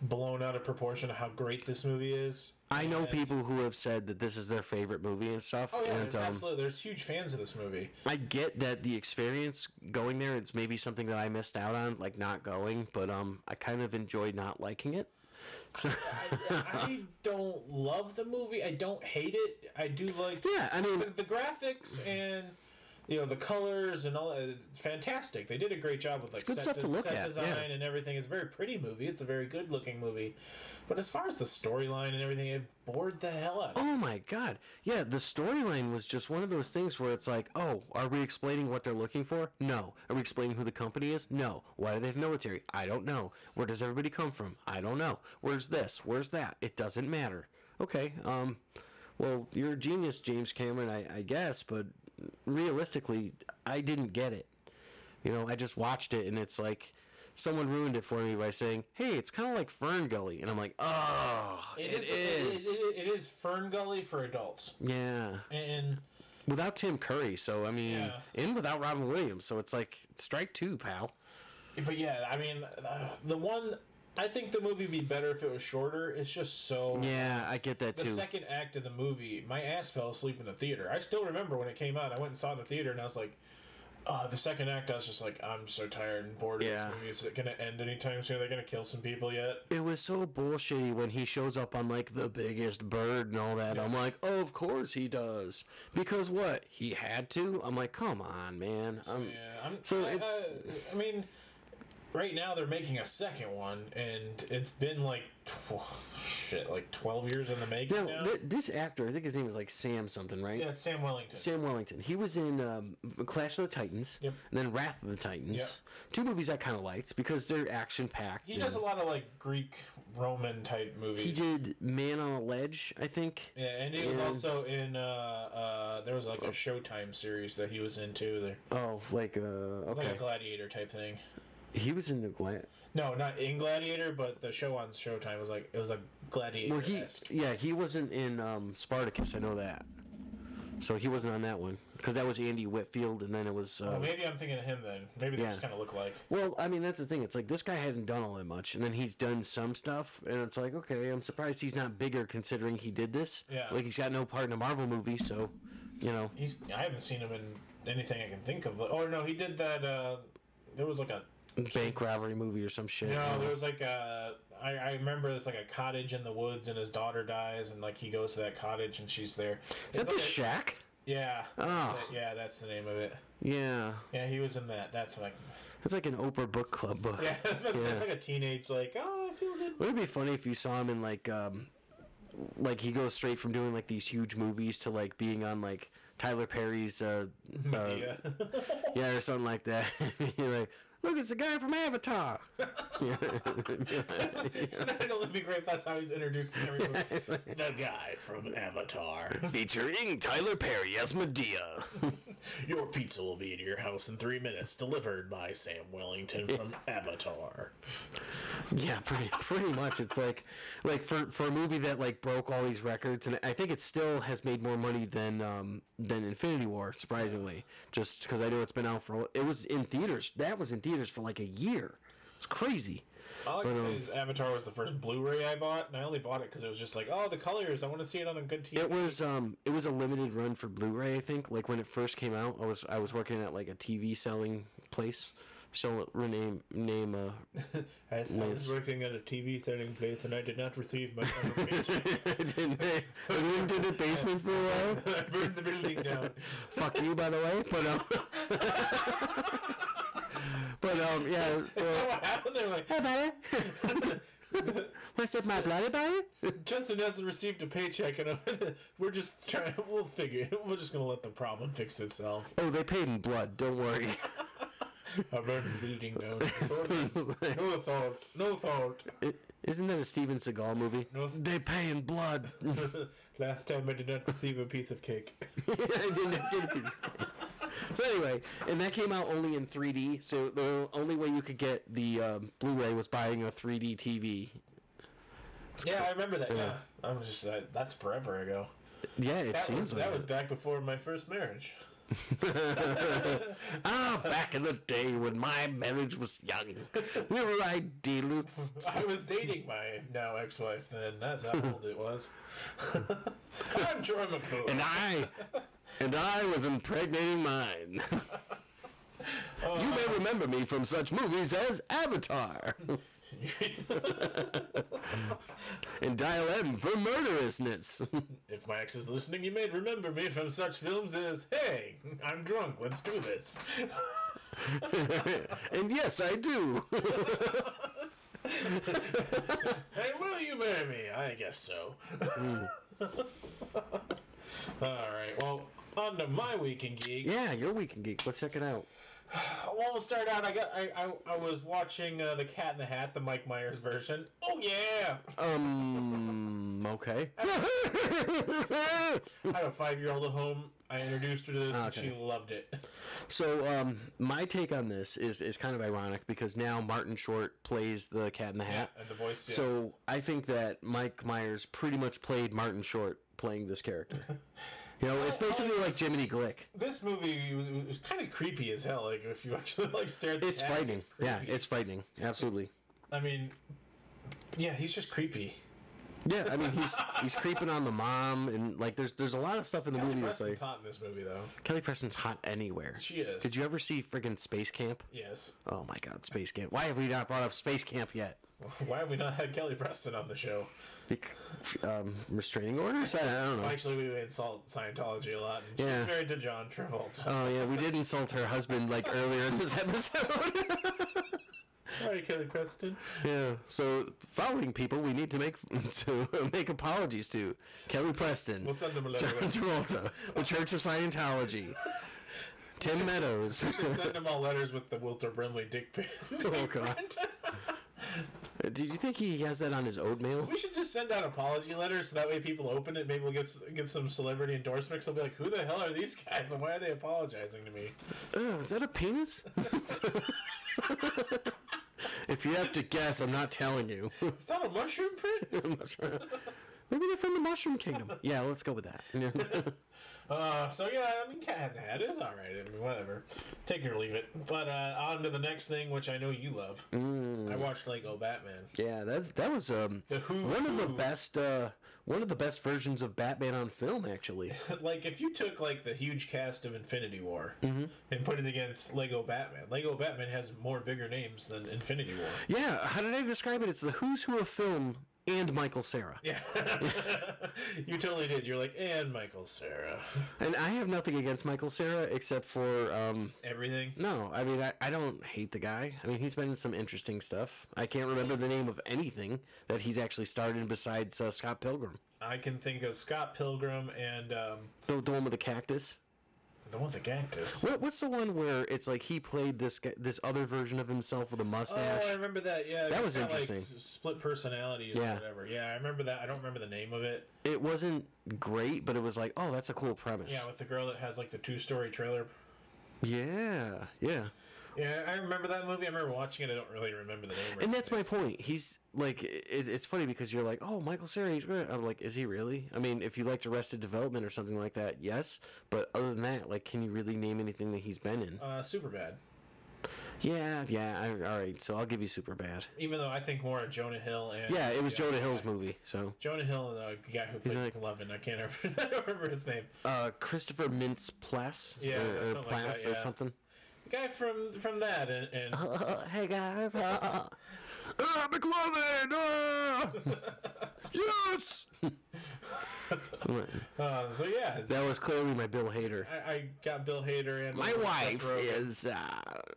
blown out of proportion of how great this movie is. I know people who have said that this is their favorite movie and stuff. Oh yeah, and, absolutely. There's huge fans of this movie. I get that the experience going there, it's maybe something that I missed out on, like not going, but I kind of enjoyed not liking it. So I don't love the movie. I don't hate it. I do like the graphics and the colors and all. It's fantastic. They did a great job with like set design and everything. It's a very pretty movie. It's a very good looking movie. But as far as the storyline and everything, it bored the hell out of me. Oh my god. Yeah, the storyline was just one of those things where it's like, oh, are we explaining what they're looking for? No. Are we explaining who the company is? No. Why do they have military? I don't know. Where does everybody come from? I don't know. Where's this? Where's that? It doesn't matter. Okay, well, you're a genius, James Cameron, I guess, but realistically, I didn't get it. I just watched it, and it's like someone ruined it for me by saying, hey, it's kind of like Fern Gully. And I'm like, oh, it is. It is Fern Gully for adults. Yeah. And without Tim Curry, so, I mean, and without Robin Williams, so it's like, strike two, pal. But yeah, I mean, I think the movie would be better if it was shorter. It's just so... Yeah, I get that, too. The second act of the movie, my ass fell asleep in the theater. I still remember when it came out. I went and saw it in the theater, and I was like... the second act, I was just like, I'm so tired and bored of this movie. Is it going to end anytime soon? Are they going to kill some people yet? It was so bullshitty when he shows up on, like, the biggest bird and all that. Yeah. I'm like, oh, of course he does. Because what? He had to? I'm like, come on, man. I mean... Right now, they're making a second one, and it's been like 12 years in the making now. This actor, I think his name is like Sam something, right? Yeah, it's Sam Wellington. Sam Wellington. He was in Clash of the Titans, and then Wrath of the Titans. Yep. Two movies I kind of liked because they're action-packed. He does a lot of like Greek, Roman type movies. He did Man on a Ledge, I think. Yeah, and he was also in, there was like a Showtime series that he was in too. Oh, like okay. Like a Gladiator type thing. He was in the Gladiator. No, not in Gladiator, but the show on Showtime was like Gladiator. Well, he wasn't in Spartacus. I know that. So he wasn't on that one because that was Andy Whitfield, and then it was. Well, maybe I'm thinking of him then. Maybe they just kind of look like. Well, I mean that's the thing. It's like this guy hasn't done all that much, and then he's done some stuff, and it's like okay, I'm surprised he's not bigger considering he did this. Yeah. Like he's got no part in a Marvel movie, so I haven't seen him in anything I can think of. Oh no, he did that. There was like a bank robbery movie or some shit. No, there was like I remember it's like a cottage in the woods and his daughter dies and like he goes to that cottage and she's there. Is that the Shack? Yeah. Oh. Yeah, that's the name of it. Yeah. Yeah, he was in that. That's what I... It's like an Oprah book club book. Yeah, it's like a teenage like, oh, I feel good. Would it be funny if you saw him in like he goes straight from doing like these huge movies to like being on like Tyler Perry's or something like that. You're like, Look, it's the guy from Avatar. It'll be great if that's how he's introduced to everyone. The guy from Avatar. Featuring Tyler Perry as Medea. Your pizza will be at your house in 3 minutes, delivered by Sam Wellington from Avatar. Yeah, pretty much. It's like for a movie that like broke all these records, and I think it still has made more money than Infinity War, surprisingly. Just because I know it's been out it was in theaters. That was in theaters for like a year. It's crazy. All I can say is Avatar was the first Blu-ray I bought, and I only bought it because it was just like, oh, the colors, I want to see it on a good TV. It was a limited run for Blu-ray, I think. Like when it first came out, I was working at like a TV selling place. So rename I was working at a TV selling place, and I did not receive my paycheck. Didn't I lived in the basement for a while. I burned the building down. Fuck you, by the way. Yeah. So what happened? They're like, hey, buddy. What's up, my bloody buddy? Justin hasn't received a paycheck, and we're just trying. We'll figure. We're just gonna let the problem fix itself. Oh, they paid in blood. Don't worry. I burned the building down. No thought. Isn't that a Steven Seagal movie? No. They pay in blood. Last time I did not receive a piece of cake. I did not get a piece of cake. So anyway, and that came out only in 3D. So the only way you could get the Blu-ray was buying a 3D TV. I remember that. Yeah, I was just that's forever ago. Yeah, that was back before my first marriage. Back in the day when my marriage was young, we were idealists. I was dating my now ex-wife then. That's how old it was. I'm Troy McClure. And I was impregnating mine. You may remember me from such movies as Avatar. And dial M for murderousness. If my ex is listening, you may remember me from such films as, hey, I'm drunk, let's do this. And yes, I do. Hey, will you marry me? I guess so. Alright, well, on to my Week in Geek. Yeah, your Week in Geek. Let's check it out. Well, we'll start out. I was watching The Cat in the Hat, the Mike Myers version. Oh yeah. Okay. I had a 5-year-old at home. I introduced her to this, and she loved it. So, my take on this is kind of ironic because now Martin Short plays the Cat in the Hat. Yeah, and the voice. Yeah. So I think that Mike Myers pretty much played Martin Short playing this character. You know, it's basically like Jiminy Glick. This movie was kind of creepy as hell. Like if you actually stare at the it's frightening. Yeah, it's frightening. Absolutely. I mean, yeah, he's just creepy. Yeah, I mean he's creeping on the mom, and like there's a lot of stuff in the movie that's like. Kelly Preston's hot in this movie though. Kelly Preston's hot anywhere. She is. Did you ever see friggin' Space Camp? Yes. Oh my God, Space Camp! Why have we not brought up Space Camp yet? Why have we not had Kelly Preston on the show? Restraining orders? I don't know. Actually, we insult Scientology a lot. And she's married to John Travolta. Oh yeah, we did insult her husband like earlier in this episode. Sorry, Kelly Preston. Yeah. So, following people, we need to make apologies to Kelly Preston. We'll send them a letter. John Travolta, the Church of Scientology, Tim Meadows. We should send them all letters with the Wilter Brimley dick pic. Oh God. Did you think he has that on his oatmeal? We should just send out apology letters so that way people open it. Maybe we'll get some celebrity endorsements. They'll be like, "Who the hell are these guys? And why are they apologizing to me?" Is that a penis? If you have to guess, I'm not telling you. Is that a mushroom print? Maybe they're from the Mushroom Kingdom. Yeah, let's go with that. So yeah, I mean, Cat in the Hat is alright. I mean, whatever. Take it or leave it. But on to the next thing, which I know you love. I watched Lego Batman. Yeah, that was one of the best versions of Batman on film, actually. Like if you took like the huge cast of Infinity War and put it against Lego Batman has more bigger names than Infinity War. Yeah, how did I describe it? It's the who's who of film. And Michael Cera. Yeah. You totally did. You're like, and Michael Cera. And I have nothing against Michael Cera except for... everything? No, I mean, I don't hate the guy. I mean, he's been in some interesting stuff. I can't remember the name of anything that he's actually starred in besides Scott Pilgrim. I can think of Scott Pilgrim and... The one with the cactus? The one with the cactus. What's the one where it's like he played this other version of himself with a mustache? Oh, I remember that. Yeah, that was interesting. Like, split personalities or whatever. Yeah, I remember that. I don't remember the name of it. It wasn't great, but it was like, oh, that's a cool premise. Yeah, with the girl that has like the 2-story trailer. Yeah. Yeah, I remember that movie. I remember watching it. I don't really remember the name. And that's my point. He's like, it's funny because you're like, oh, Michael Cera, he's great. I'm like, is he really? I mean, if you liked Arrested Development or something like that, yes. But other than that, like, can you really name anything that he's been in? Superbad. Yeah. All right, so I'll give you Superbad. Even though I think more of Jonah Hill and it was Jonah Hill's movie. So Jonah Hill and the guy who played Levin. I can't remember. I don't remember his name. Christopher Mintz-Plasse. Yeah, or Plasse or something. Guy from that and hey guys, McLovin, yes. So yeah, that was clearly my Bill Hader. I got Bill Hader and my wife is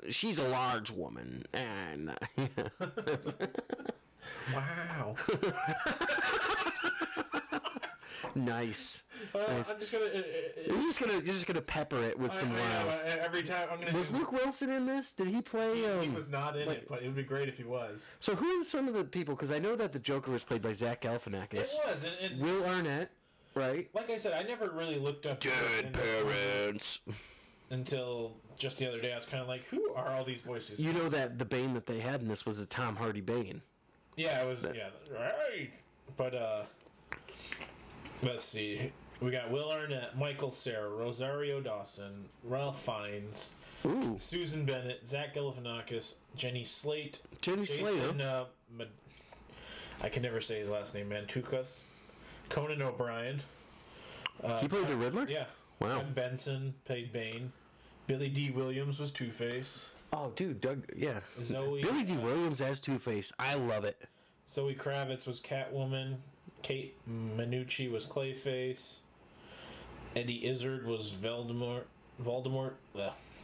she's a large woman and wow. Nice. Nice. I'm just gonna. You're just gonna pepper it with some wows. Every time I'm gonna. Was Luke Wilson in this? Did he play? He was not in it, but it would be great if he was. So who are some of the people? Because I know that the Joker was played by Zach Galifianakis. It was, and Will Arnett, right? Like I said, I never really looked up Dead Parents until just the other day. I was kind of like, who are all these voices? You know that the Bane that they had in this was a Tom Hardy Bane. Yeah, it was. Right. But let's see. We got Will Arnett, Michael Cera, Rosario Dawson, Ralph Fiennes, Susan Bennett, Zach Galifianakis, Jenny Slate, Jason, I can never say his last name, Mantukas, Conan O'Brien. He played the Riddler? Yeah. Wow. Doug Benson played Bane. Billy D. Williams was Two-Face. Oh, dude, Billy D. Williams as Two-Face. I love it. Zoe Kravitz was Catwoman. Kate Minucci was Clayface. Eddie Izzard was Voldemort.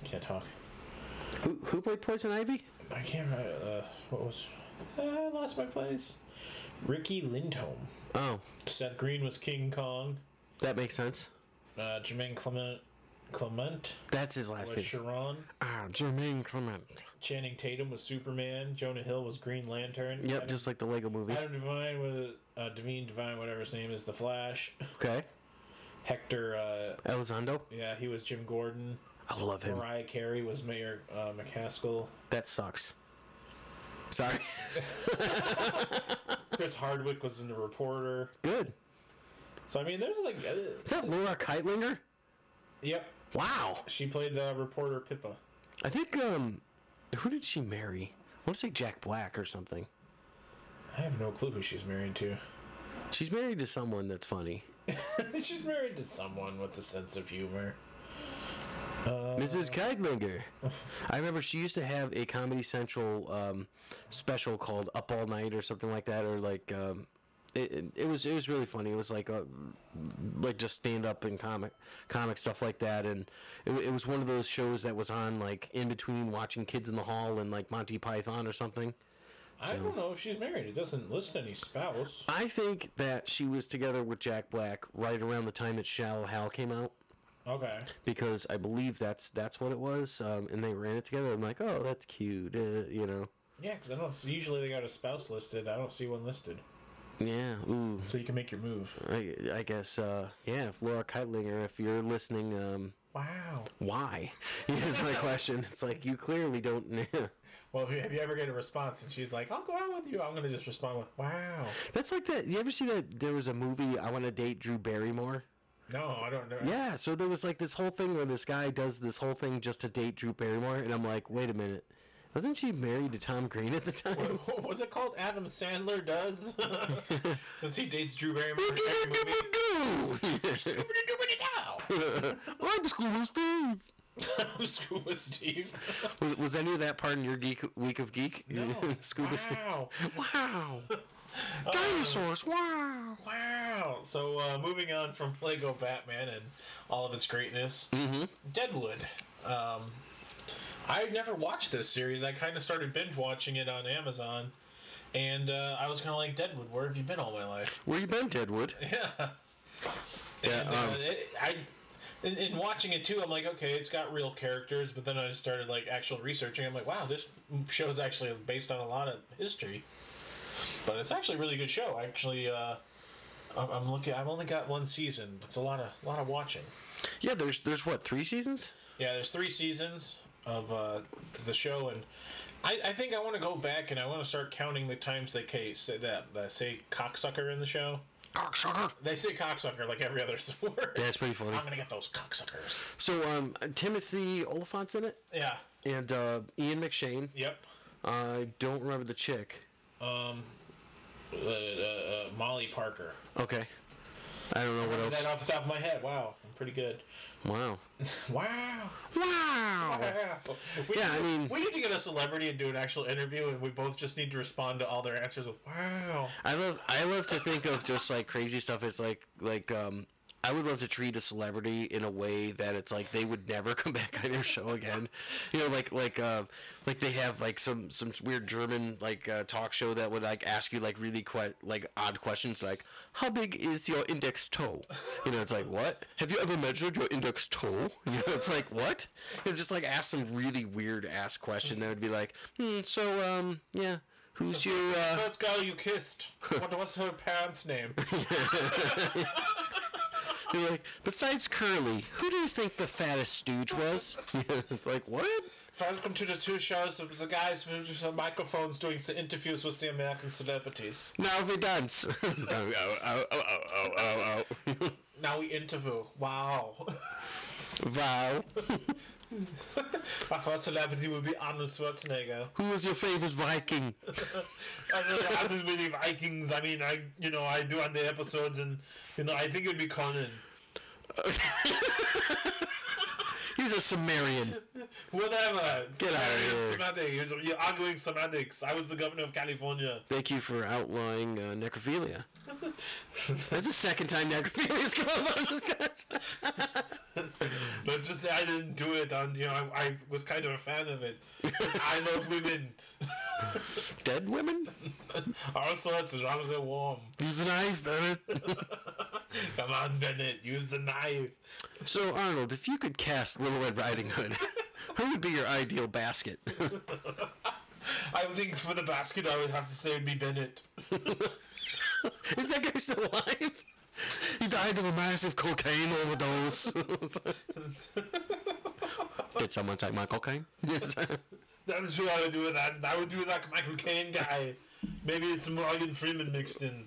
Can't talk. Who played Poison Ivy? I can't remember. What was? I lost my place. Ricky Lindholm. Oh. Seth Green was King Kong. That makes sense. Jermaine Clement. That's his last name. Sharon. Jermaine Clement. Channing Tatum was Superman. Jonah Hill was Green Lantern. Yep, just like the Lego movie. Adam Devine was Devine, whatever his name is, the Flash. Okay. Hector Elizondo. Yeah, he was Jim Gordon. I love him. Mariah Carey was Mayor McCaskill. That sucks. Sorry. Chris Hardwick was in The Reporter. Good. So I mean, there's like. Is that Laura Keitlinger? Yep. Wow. She played the reporter Pippa. I think. Who did she marry? I want to say Jack Black or something. I have no clue who she's married to. She's married to someone that's funny. She's married to someone with a sense of humor. Mrs. Keitlinger. I remember she used to have a Comedy Central special called Up All Night or something like that, or like it was really funny. It was like just stand up and comic stuff like that, and it was one of those shows that was on like in between watching Kids in the Hall and like Monty Python or something. I don't know if she's married. It doesn't list any spouse. I think that she was together with Jack Black right around the time that Shallow Hal came out. Okay. Because I believe that's what it was, and they ran it together. I'm like, oh, that's cute, you know. Yeah, because I don't. Usually they got a spouse listed. I don't see one listed. Yeah. Ooh. So you can make your move. I guess. Yeah. If Laura Keitlinger, if you're listening. Wow. Why? Is my question. It's like you clearly don't. Well, have you ever get a response and she's like, "I'll go out with you," I'm gonna just respond with, "Wow." That's like that. You ever see that? There was a movie, I Want to Date Drew Barrymore. No, I don't know. Yeah, so there was like this whole thing where this guy does this whole thing just to date Drew Barrymore, and I'm like, wait a minute, wasn't she married to Tom Green at the time? What was it called? Adam Sandler does, since he dates Drew Barrymore in every movie. I'm Scuba Steve. I'm Scuba Steve. Was any of that part in your week of geek? No. Scuba Wow. Steve. Wow. Dinosaurs, wow. Wow. So, moving on from Lego Batman and all of its greatness, Deadwood. I never watched this series. I kind of started binge watching it on Amazon, and I was kind of like, Deadwood, where have you been all my life? Where you been, Deadwood? Yeah. Yeah. in watching it too, I'm like, okay, it's got real characters, but then I started like actual researching. I'm like, wow, this show is actually based on a lot of history, but it's actually a really good show. Actually, I'm looking. I've only got one season. It's a lot of watching. Yeah, there's what, 3 seasons? Yeah, there's 3 seasons of the show, and I think I want to go back and I want to start counting the times they say cocksucker in the show. Cocksucker. They say cocksucker like every other word. Yeah, it's pretty funny. I'm gonna get those cocksuckers. So, Timothy Oliphant's in it. Yeah. And Ian McShane. Yep. I don't remember the chick. Molly Parker. Okay. I don't know what else. That off the top of my head. Wow, I'm pretty good. Wow. Wow. Wow. We need to get a celebrity and do an actual interview, and we both just need to respond to all their answers with "Wow." I love to think of just like crazy stuff. It's like I would love to treat a celebrity in a way that it's like they would never come back on your show again. You know, like they have like some weird German talk show that would like ask you like really odd questions like, how big is your index toe? You know, it's like, what? Have you ever measured your index toe? You know, it's like, what? You know, just like ask some really weird ass question that would be like, yeah. Who's your first girl you kissed? What was her parents' name? You're like, besides Curly, who do you think the fattest stooge was? It's like, what? Welcome to the 2 shows of the guys with the microphones doing the interviews with the American celebrities. Now we dance. Now we interview. Wow. Wow. My first celebrity will be Arnold Schwarzenegger. Who was your favorite Viking? I don't really Vikings. I mean, I do on the episodes, and I think it would be Conan. He's a Sumerian. Whatever. Get out of here. Semantics. You're arguing semantics. I was the governor of California. Thank you for outlawing necrophilia. That's the second time necrophilia's come up on this cast. Let's just say I didn't do it on, I was kind of a fan of it. I love women. Dead women? Also, it's as long as they're warm. Use the knife, Bennett. Come on, Bennett. Use the knife. So, Arnold, if you could cast Little Red Riding Hood, who would be your ideal basket? I think for the basket, I would have to say it would be Bennett. Is that guy still alive? He died of a massive cocaine overdose. Did someone take my cocaine? That's who I would do with that. I would do that Michael Caine guy. Maybe it's some Morgan Freeman mixed in.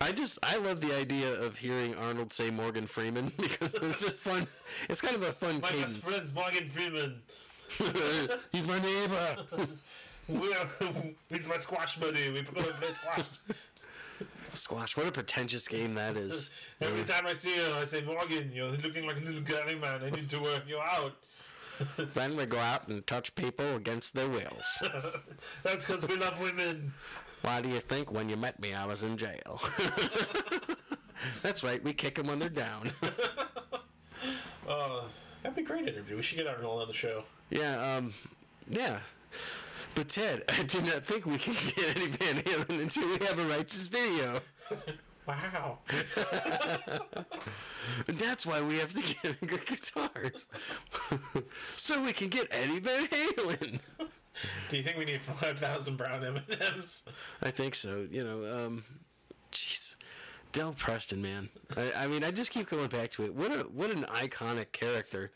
I love the idea of hearing Arnold say Morgan Freeman because it's a fun. It's kind of a fun my cadence. best friend's Morgan Freeman. He's my neighbor. He's my squash buddy. We play squash. Squash. What a pretentious game that is. Every time I see him, I say, Morgan, you're looking like a little girly man. I need to work you out. Then we go out and touch people against their wills. That's because we love women. Why do you think when you met me I was in jail? That's right, we kick them when they're down. That'd be a great interview. We should get Arnold on the show. Yeah, yeah. But Ted, I do not think we can get Eddie Van Halen until we have a righteous video. Wow. And that's why we have to get good guitars. So we can get Eddie Van Halen. Do you think we need 5,000 brown M&Ms? I think so. Jeez. Del Preston, man. I mean, I just keep going back to it. What an iconic character.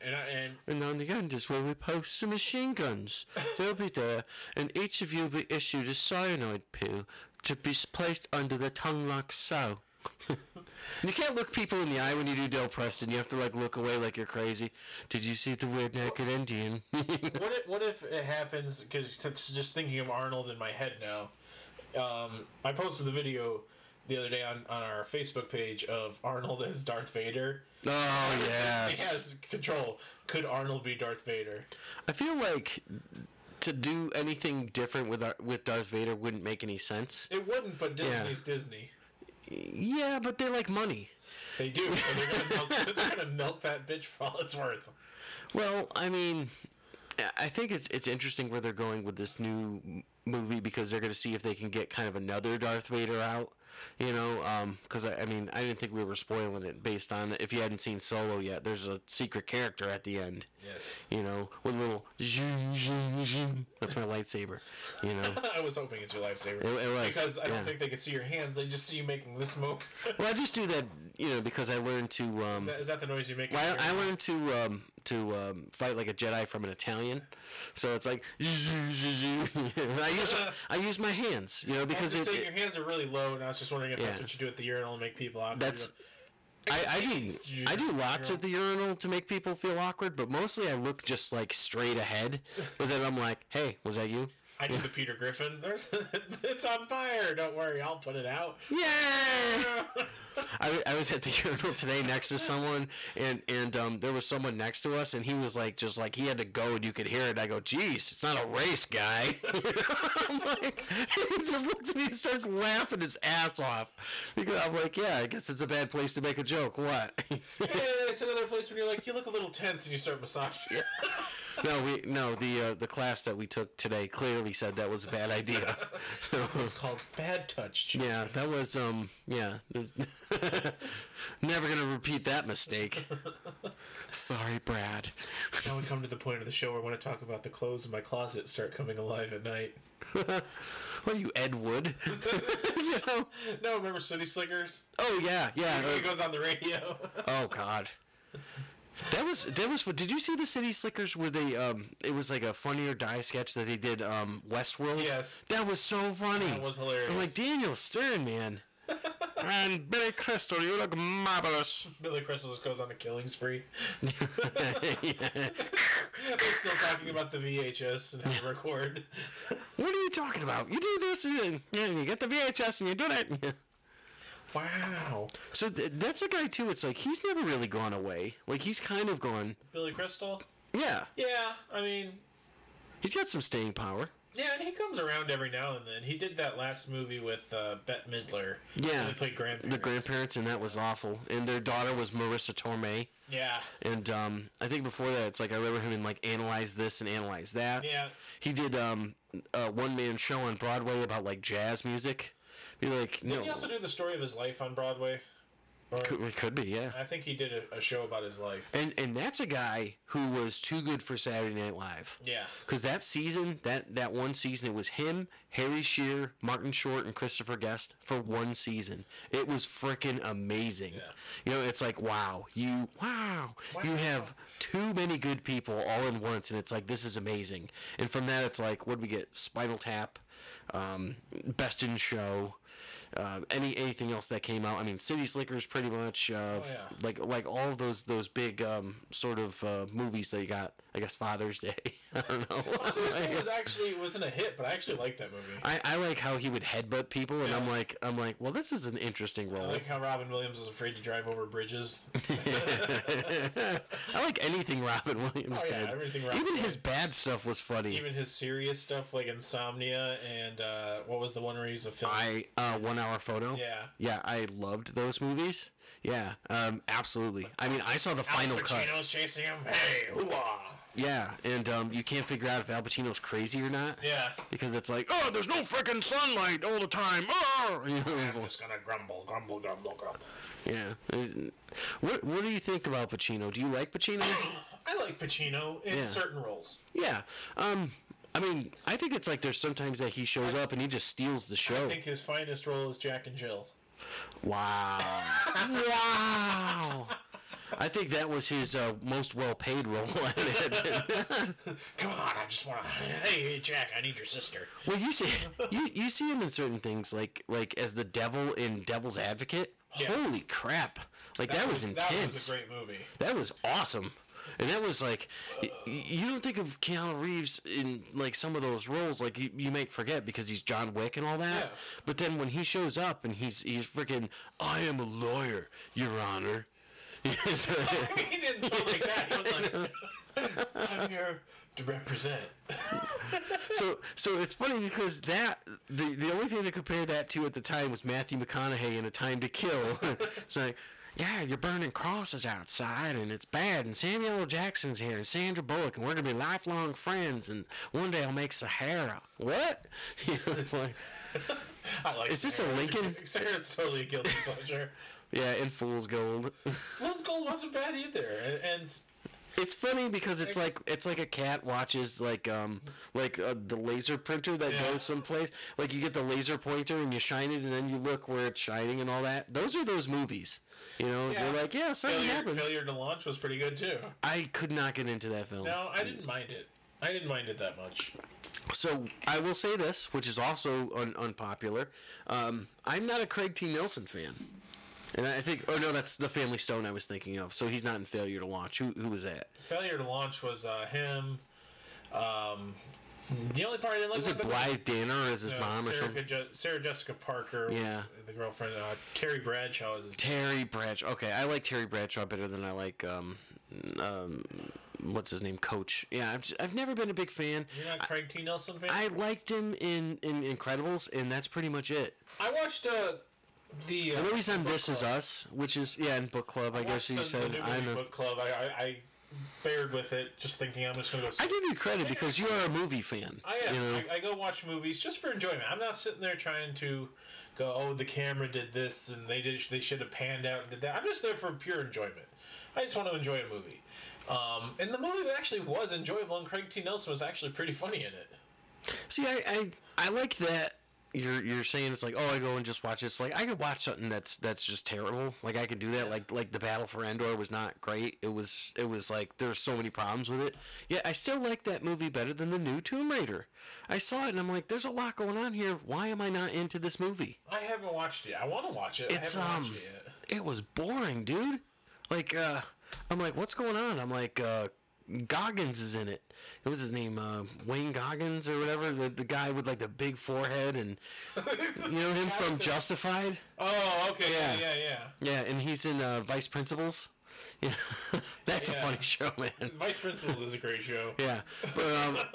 And on the end is where we post the machine guns. They'll be there, and each of you will be issued a cyanide pill to be placed under the tongue like so. You can't look people in the eye when you do Del Preston. You have to look away like you're crazy. Did you see the weird naked Indian? What if it happens? Because it's just thinking of Arnold in my head now. I posted the video the other day on our Facebook page of Arnold as Darth Vader. Oh, yes. He has control. Could Arnold be Darth Vader? I feel like to do anything different with Darth Vader wouldn't make any sense. It wouldn't, but Disney's Disney. Yeah, but they like money. They do. And they're gonna milk that bitch for all it's worth. Well, I mean, I think it's interesting where they're going with this new movie because they're going to see if they can get kind of another Darth Vader out. Because I mean, I didn't think we were spoiling it based on if you hadn't seen Solo yet. There's a secret character at the end. Yes. With a little zoom, zoom, zoom. That's my lightsaber. I was hoping it's your lightsaber. It was because I don't think they could see your hands. They just see you making this move. Well, I just do that, because I learned to. Is that the noise you make? Well, I learned to fight like a Jedi from an Italian, so it's like I use my hands, because your hands are really low, and I was just wondering if that's what you do at the urinal to make people awkward. That's I do lots at the urinal to make people feel awkward, but mostly I look just like straight ahead. But then I'm like, hey, was that you? I do the Peter Griffin. It's on fire. Don't worry, I'll put it out. Yeah. I was at the urinal today next to someone, and there was someone next to us, and he was like, just like he had to go, and you could hear it. I go, geez, it's not a race, guy. I'm like, he just looks at me and starts laughing his ass off because I'm like, yeah, I guess it's a bad place to make a joke. What? It's another place when you're like, you look a little tense, and you start massaging. The class that we took today clearly said that was a bad idea. So, it's called bad touch. Yeah, that was never gonna repeat that mistake. Sorry, Brad. Now we come to the point of the show where I want to talk about the clothes in my closet start coming alive at night. What are you, Ed Wood? No, remember City Slickers? Oh yeah. It goes on the radio. Oh God. That was. Did you see the City Slickers where they it was like a Funny or Die sketch that they did Westworld? Yes. That was so funny. That was hilarious. I'm like, Daniel Stern, man. And Billy Crystal, you look marvelous. Billy Crystal just goes on a killing spree. They're still talking about the VHS and how to record. What are you talking about? You do this and you get the VHS and you do that. Wow. So that's a guy too. It's like he's never really gone away. Like he's kind of gone. Billy Crystal? Yeah. Yeah, I mean, he's got some staying power. Yeah, and he comes around every now and then. He did that last movie with Bette Midler. Yeah. They played grandparents. The grandparents, and that was awful. And their daughter was Marissa Tomei. Yeah. And I think before that, it's like I remember him in like Analyze This and Analyze That. Yeah. He did a one-man show on Broadway about like jazz music. Didn't he also do the story of his life on Broadway? It could be, yeah. I think he did a show about his life. And that's a guy who was too good for Saturday Night Live. Yeah. Because that season, that one season, it was him, Harry Shearer, Martin Short, and Christopher Guest for one season. It was freaking amazing. Yeah. It's like, wow. You have too many good people all in once, and it's like, this is amazing. And from that, it's like, what do we get? Spinal Tap, Best in Show. Anything else that came out? I mean, City Slickers, pretty much. Like all of those big sort of movies that you got. I guess Father's Day. I don't know. Father's Day wasn't a hit, but I actually liked that movie. I like how he would headbutt people, and I'm like, well, this is an interesting role. I like how Robin Williams was afraid to drive over bridges. I like anything Robin Williams did. Everything Robin Even his bad stuff was funny. Even his serious stuff, like Insomnia, and what was the one where he's a film? 1 Hour Photo. Yeah, I loved those movies. Yeah, absolutely. I mean, I saw the final cut. Al Pacino's chasing him. Hey, hoo-ah. Yeah, and you can't figure out if Al Pacino's crazy or not. Yeah. Because it's like, oh, there's no freaking sunlight all the time. Oh! I'm just gonna grumble. Yeah. What do you think about Pacino? Do you like Pacino? I like Pacino in certain roles. Yeah. I mean, I think it's like there's sometimes that he shows up and he just steals the show. I think his finest role is Jack and Jill. Wow. Wow. I think that was his most well-paid role. Come on, I just want to. Hey, Jack, I need your sister. Well, you see him in certain things, like as the devil in Devil's Advocate. Yeah. Holy crap! Like that was intense. That was a great movie. That was awesome. And that was like, you don't think of Keanu Reeves in like some of those roles, like you might forget because he's John Wick and all that. Yeah. But then when he shows up and he's freaking, I am a lawyer, Your Honor. He didn't sound like that. He was like, I'm here to represent. So it's funny because that the only thing to compare that to at the time was Matthew McConaughey in A Time to Kill. It's like, yeah, you're burning crosses outside, and it's bad, and Samuel L. Jackson's here, and Sandra Bullock, and we're going to be lifelong friends, and one day I'll make Sahara. What? You know, it's like... I like is this a Lincoln? Sarah's totally a guilty pleasure. Yeah, in Fool's Gold. Fool's Gold wasn't bad either, and it's funny because it's like a cat watches the laser printer that goes someplace. Like you get the laser pointer and you shine it, and then you look where it's shining and all that. Those are those movies. You know, you're like, yeah, something happened. Failure to Launch was pretty good too. I could not get into that film. No, I didn't mind it. I didn't mind it that much. So I will say this, which is also unpopular. I'm not a Craig T. Nelson fan. And I think, oh no, that's the Family Stone I was thinking of. So he's not in Failure to Launch. Who was that? Failure to Launch was him. The only part I didn't like was it Blythe Danner as his mom or something? Sarah Jessica Parker. Was the girlfriend. Terry Bradshaw is his Terry Bradshaw. Okay, I like Terry Bradshaw better than I like what's his name, Coach. Yeah, I've never been a big fan. You're not a Craig T. Nelson fan? I liked him in Incredibles, and that's pretty much it. I watched I know he's on This Is Us, which is in Book Club. I guess you said I'm a Book Club. I bared with it, just thinking I'm just going to go. I give you credit because you are a movie fan. I am. You know? I go watch movies just for enjoyment. I'm not sitting there trying to go, oh, the camera did this and they should have panned out and did that. I'm just there for pure enjoyment. I just want to enjoy a movie. And the movie actually was enjoyable, and Craig T. Nelson was actually pretty funny in it. See, I like that. You're saying it's like, oh, I go and just watch this. Like, I could watch something that's just terrible. Like, I could do that. Like the Battle for Endor was not great. It was like there's so many problems with it. Yeah, I still like that movie better than the new Tomb Raider. I saw it and I'm like, there's a lot going on here. Why am I not into this movie? I haven't watched it. I want to watch it. It's I haven't watched it yet. It was boring, dude. Like, I'm like, what's going on? I'm like, Goggins is in it. What was his name? Wayne Goggins or whatever. The guy with like the big forehead and you know him from Justified. Oh, okay, yeah. Yeah, and he's in Vice Principals. You know, that's a funny show, man. Vice Principals is a great show. Yeah, but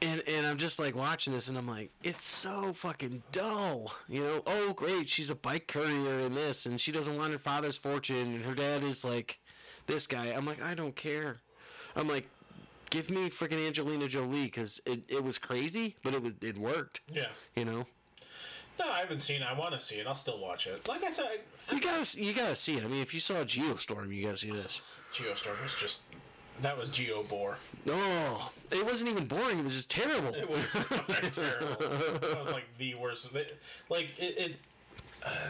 and I'm just like watching this and I'm like, it's so fucking dull. You know, oh great, she's a bike courier in this and she doesn't want her father's fortune and her dad is like this guy. I'm like, I don't care. I'm like, give me freaking Angelina Jolie because it was crazy, but it worked. Yeah. You know? No, I haven't seen it. I want to see it. I'll still watch it. Like I said, you gotta see it. I mean, if you saw Geostorm, you gotta see this. Geostorm was just... That was Geo-bore. No, it wasn't even boring. It was just terrible. It was terrible. That was like the worst. Like,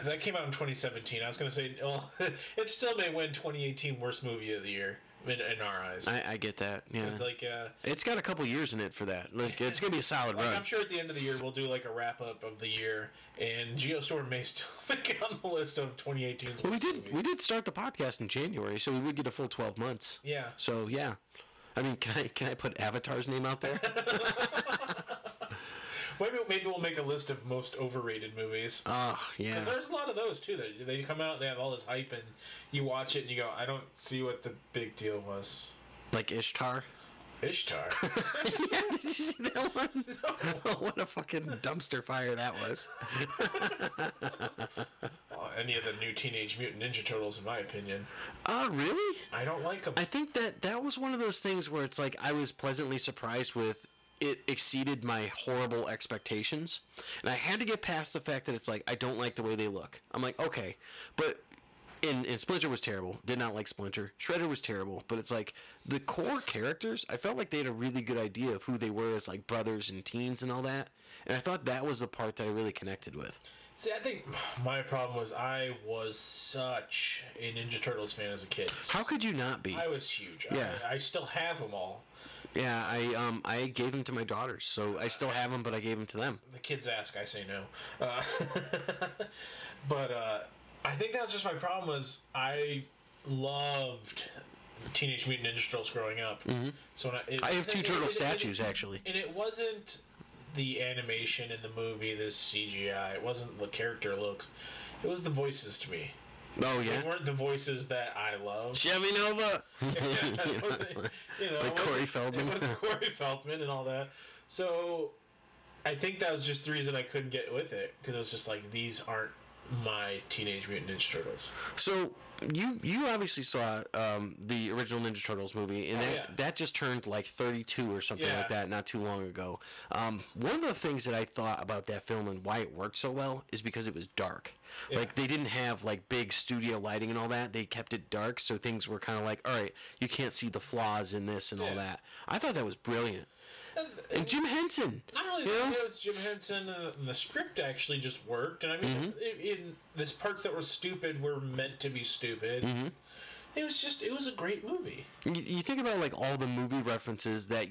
that came out in 2017. I was going to say, well, it still may win 2018 Worst Movie of the Year in our eyes. I get that. Yeah, it's like it's got a couple years in it for that. Like, it's going to be a solid run. I'm sure at the end of the year we'll do like a wrap up of the year, and Geostorm may still make it on the list of 2018's. Well, we did start the podcast in January, so we would get a full 12 months. Yeah. So yeah, I mean, can I put Avatar's name out there? Maybe we'll make a list of most overrated movies. Oh, yeah. Because there's a lot of those, too. They come out and they have all this hype, and you watch it and you go, I don't see what the big deal was. Like Ishtar? Ishtar? Yeah, did you see that one? No. Oh, what a fucking dumpster fire that was. Any of the new Teenage Mutant Ninja Turtles, in my opinion. Really? I don't like them. I think that was one of those things where it's like I was pleasantly surprised with it exceeded my horrible expectations. And I had to get past the fact that it's like, I don't like the way they look. I'm like, okay. But and Splinter was terrible. Did not like Splinter. Shredder was terrible. But it's like, the core characters, I felt like they had a really good idea of who they were as like brothers and teens and all that. And I thought that was the part that I really connected with. See, I think my problem was I was such a Ninja Turtles fan as a kid. How could you not be? I was huge. Yeah. I still have them all. Yeah, I gave them to my daughters, so I still have them, but I gave them to them. The kids ask, I say no. But I think that was just my problem was I loved Teenage Mutant Ninja Turtles growing up. Mm-hmm. So I have two turtle statues, actually. And it wasn't the animation in the movie, the CGI. It wasn't the character looks. It was the voices to me. Oh, yeah? They weren't the voices that I love. Chevy Nova! Like Corey Feldman. It was Corey Feldman and all that. So, I think that was just the reason I couldn't get with it. Because it was just like, these aren't my Teenage Mutant Ninja Turtles. So you obviously saw the original Ninja Turtles movie, and that just turned like 32 or something like that not too long ago. One of the things that I thought about that film and why it worked so well is because it was dark. Yeah. Like, they didn't have like big studio lighting and all that. They kept it dark, so things were kind of like, all right, you can't see the flaws in this and all that. I thought that was brilliant. And Jim Henson. Not only that, it was Jim Henson, and the script actually just worked. And I mean, in there's parts that were stupid were meant to be stupid. It was a great movie. You think about like all the movie references that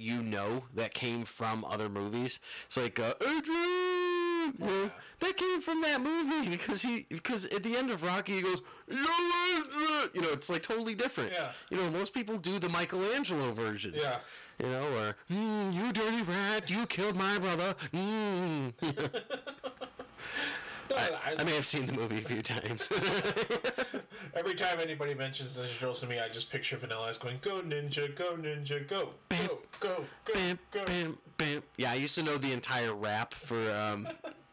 that came from other movies. It's like Adrian, that came from that movie because at the end of Rocky he goes, it's like totally different. Yeah. Most people do the Michelangelo version. Yeah. Or you dirty rat, you killed my brother. I may have seen the movie a few times. Every time anybody mentions Ninja Turtles to me, I just picture Vanilla Ice going, "Go Ninja, go Ninja, go, bam, go, bam, bam, bam." Yeah, I used to know the entire rap for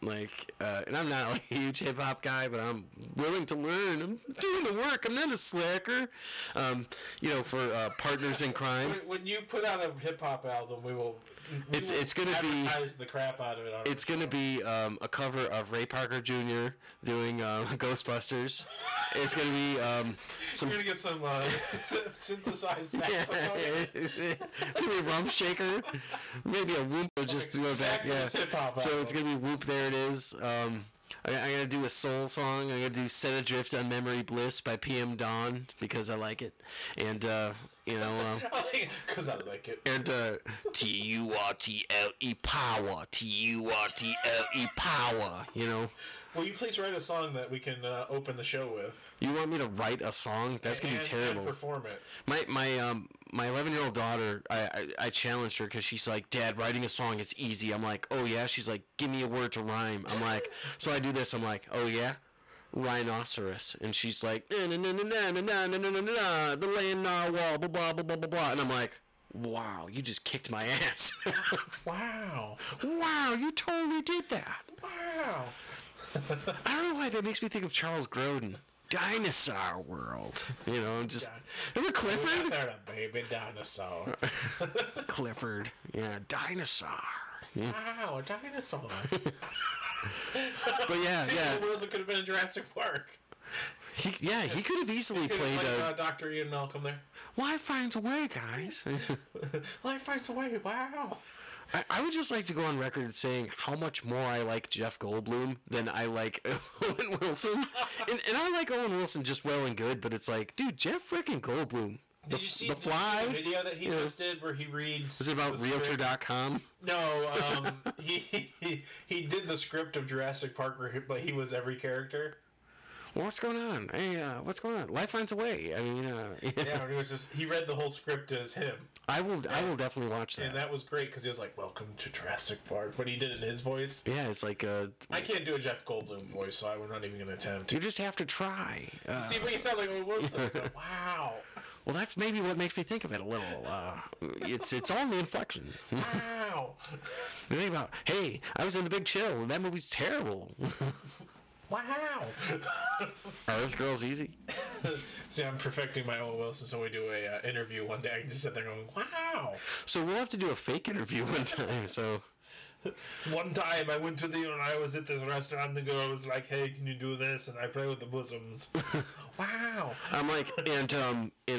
and I'm not like a huge hip hop guy, but I'm willing to learn. I'm doing the work. I'm not a slacker. For Partners in Crime. When you put out a hip hop album, it's going to be advertise the crap out of it. It's going to be a cover of Ray Parker Jr. doing Ghostbusters. It's going to be some. You're going to get some synthesized saxophone. It's going to be Rump Shaker, maybe a Whoop. Just to go back. So it's going to be Whoop. There it is. I'm going to do a soul song. I'm going to do Set Adrift on Memory Bliss by PM Dawn because I like it. And, because I like it. And Turtle power. Turtle power. Will you please write a song that we can open the show with? You want me to write a song? That's going to be terrible. And perform it. My 11-year-old daughter, I challenged her because she's like, "Dad, writing a song, it's easy." I'm like, "Oh yeah?" She's like, "Give me a word to rhyme." I'm like, so I do this. I'm like, "Oh yeah? Rhinoceros." And she's like, "Na na na na na na na na na na, the land narwhal, blah blah blah blah blah blah." And I'm like, "Wow, you just kicked my ass." Wow, you totally did that. Wow. I don't know why that makes me think of Charles Grodin. Dinosaur World. Just... Remember Clifford? They're a baby dinosaur. Clifford. Yeah, dinosaur. Yeah. Wow, a dinosaur. But yeah. Wilson could have been in Jurassic Park. He could have easily played Dr. Ian Malcolm there. Life finds a way, guys. Life finds a way, wow. I would just like to go on record saying how much more I like Jeff Goldblum than I like Owen Wilson. And I like Owen Wilson just well and good, but it's like, dude, Jeff freaking Goldblum. Did you see the video that he just did where he reads... Was it about Realtor.com? No, he did the script of Jurassic Park, but he was every character. Well, what's going on? Hey, what's going on? Life finds a way. I mean, it was he read the whole script as him. I will definitely watch that. And that was great because he was like, "Welcome to Jurassic Park," but he did it in his voice. Yeah, it's like I can't do a Jeff Goldblum voice, so I'm not even going to attempt. You just have to try. See, but you sound like Owen Wilson. Wow. Well, that's maybe what makes me think of it a little. It's all in the inflection. Wow. You think about, hey, I was in The Big Chill, and that movie's terrible. Wow. Are those girls easy? See, I'm perfecting my Owen Wilson, so we do a interview one day. I can just sit there going, wow. So we'll have to do a fake interview one time. So one time I went to I was at this restaurant, the girl was like, "Hey, can you do this?" And I play with the bosoms. Wow. I'm like, and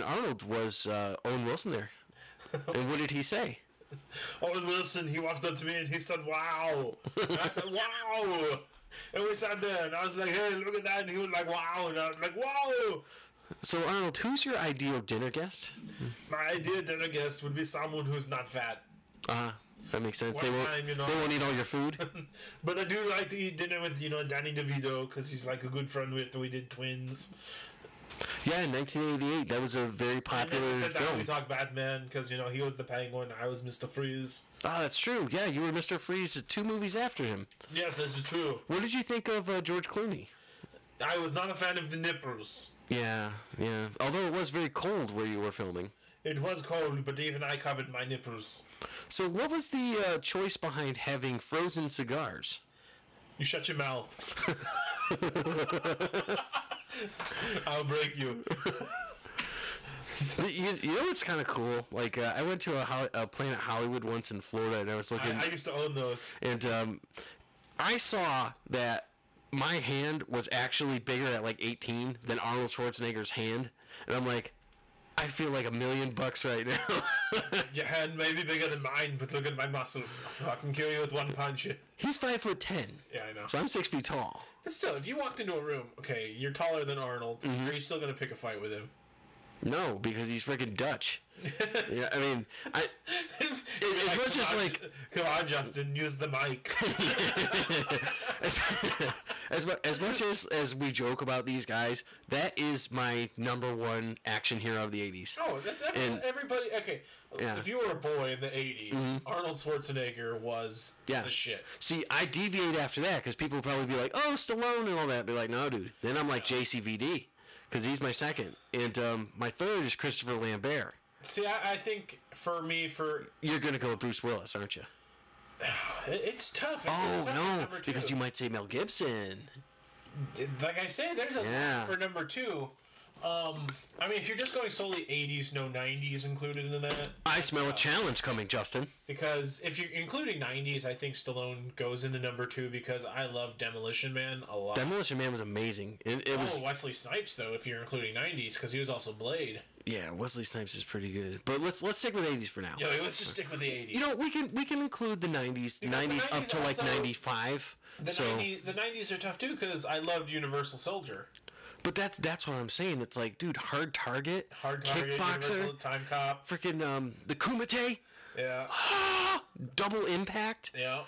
Arnold was Owen Wilson there. And what did he say? Owen Wilson, he walked up to me and he said, "Wow." And I said, "Wow." And we sat there, and I was like, "Hey, look at that!" And he was like, "Wow!" And I was like, "Wow!" So, Arnold, who's your ideal dinner guest? My ideal dinner guest would be someone who's not fat. That makes sense. They won't eat all your food. But I do like to eat dinner with Danny DeVito because he's like a good friend with. We did Twins. Yeah, in 1988, that was a very popular film. We talked Batman because he was the Penguin, I was Mr. Freeze. Oh, that's true. Yeah, you were Mr. Freeze 2 movies after him. Yes, that's true. What did you think of George Clooney? I was not a fan of the nipples. Yeah. Although it was very cold where you were filming. It was cold, but even I covered my nipples. So what was the choice behind having frozen cigars? You shut your mouth. I'll break you. But you know what's kind of cool? Like, I went to a Planet Hollywood once in Florida, and I was looking. I used to own those. And I saw that my hand was actually bigger at like 18 than Arnold Schwarzenegger's hand, and I'm like, I feel like $1 million right now. Your hand may be bigger than mine, but look at my muscles. I can kill you with one punch. He's 5'10". Yeah, I know. So I'm 6 feet tall. But still, if you walked into a room, okay, you're taller than Arnold, are you still gonna pick a fight with him? No, because he's freaking Dutch. Yeah, I mean, as much as like, come on, Justen, use the mic. as much as we joke about these guys, that is my number one action hero of the 80s. Oh, that's everybody. Okay, if you were a boy in the 80s, Arnold Schwarzenegger was the shit. See, I deviate after that because people will probably be like, "Oh, Stallone" and all that. Be like, "No, dude." Then I'm like JCVD. Because he's my second. And my third is Christopher Lambert. See, I think for me, You're going to go with Bruce Willis, aren't you? It's tough. No, because you might say Mel Gibson. Like I say, there's a lot for number 2. I mean, if you're just going solely 80s, no 90s included in that. I smell a challenge coming, Justen. Because if you're including 90s, I think Stallone goes into number 2 because I love Demolition Man a lot. Demolition Man was amazing. It was Wesley Snipes, though, if you're including 90s, because he was also Blade. Yeah, Wesley Snipes is pretty good. But let's stick with 80s for now. Yeah, let's just stick with the 80s. You know, we can include the 90s, because 90s up to like 95. The 90s are tough, too, because I loved Universal Soldier. But that's what I'm saying. It's like, dude, Hard Target, Kickboxer, Time Cop, freaking the Kumite, Double Impact. Yeah,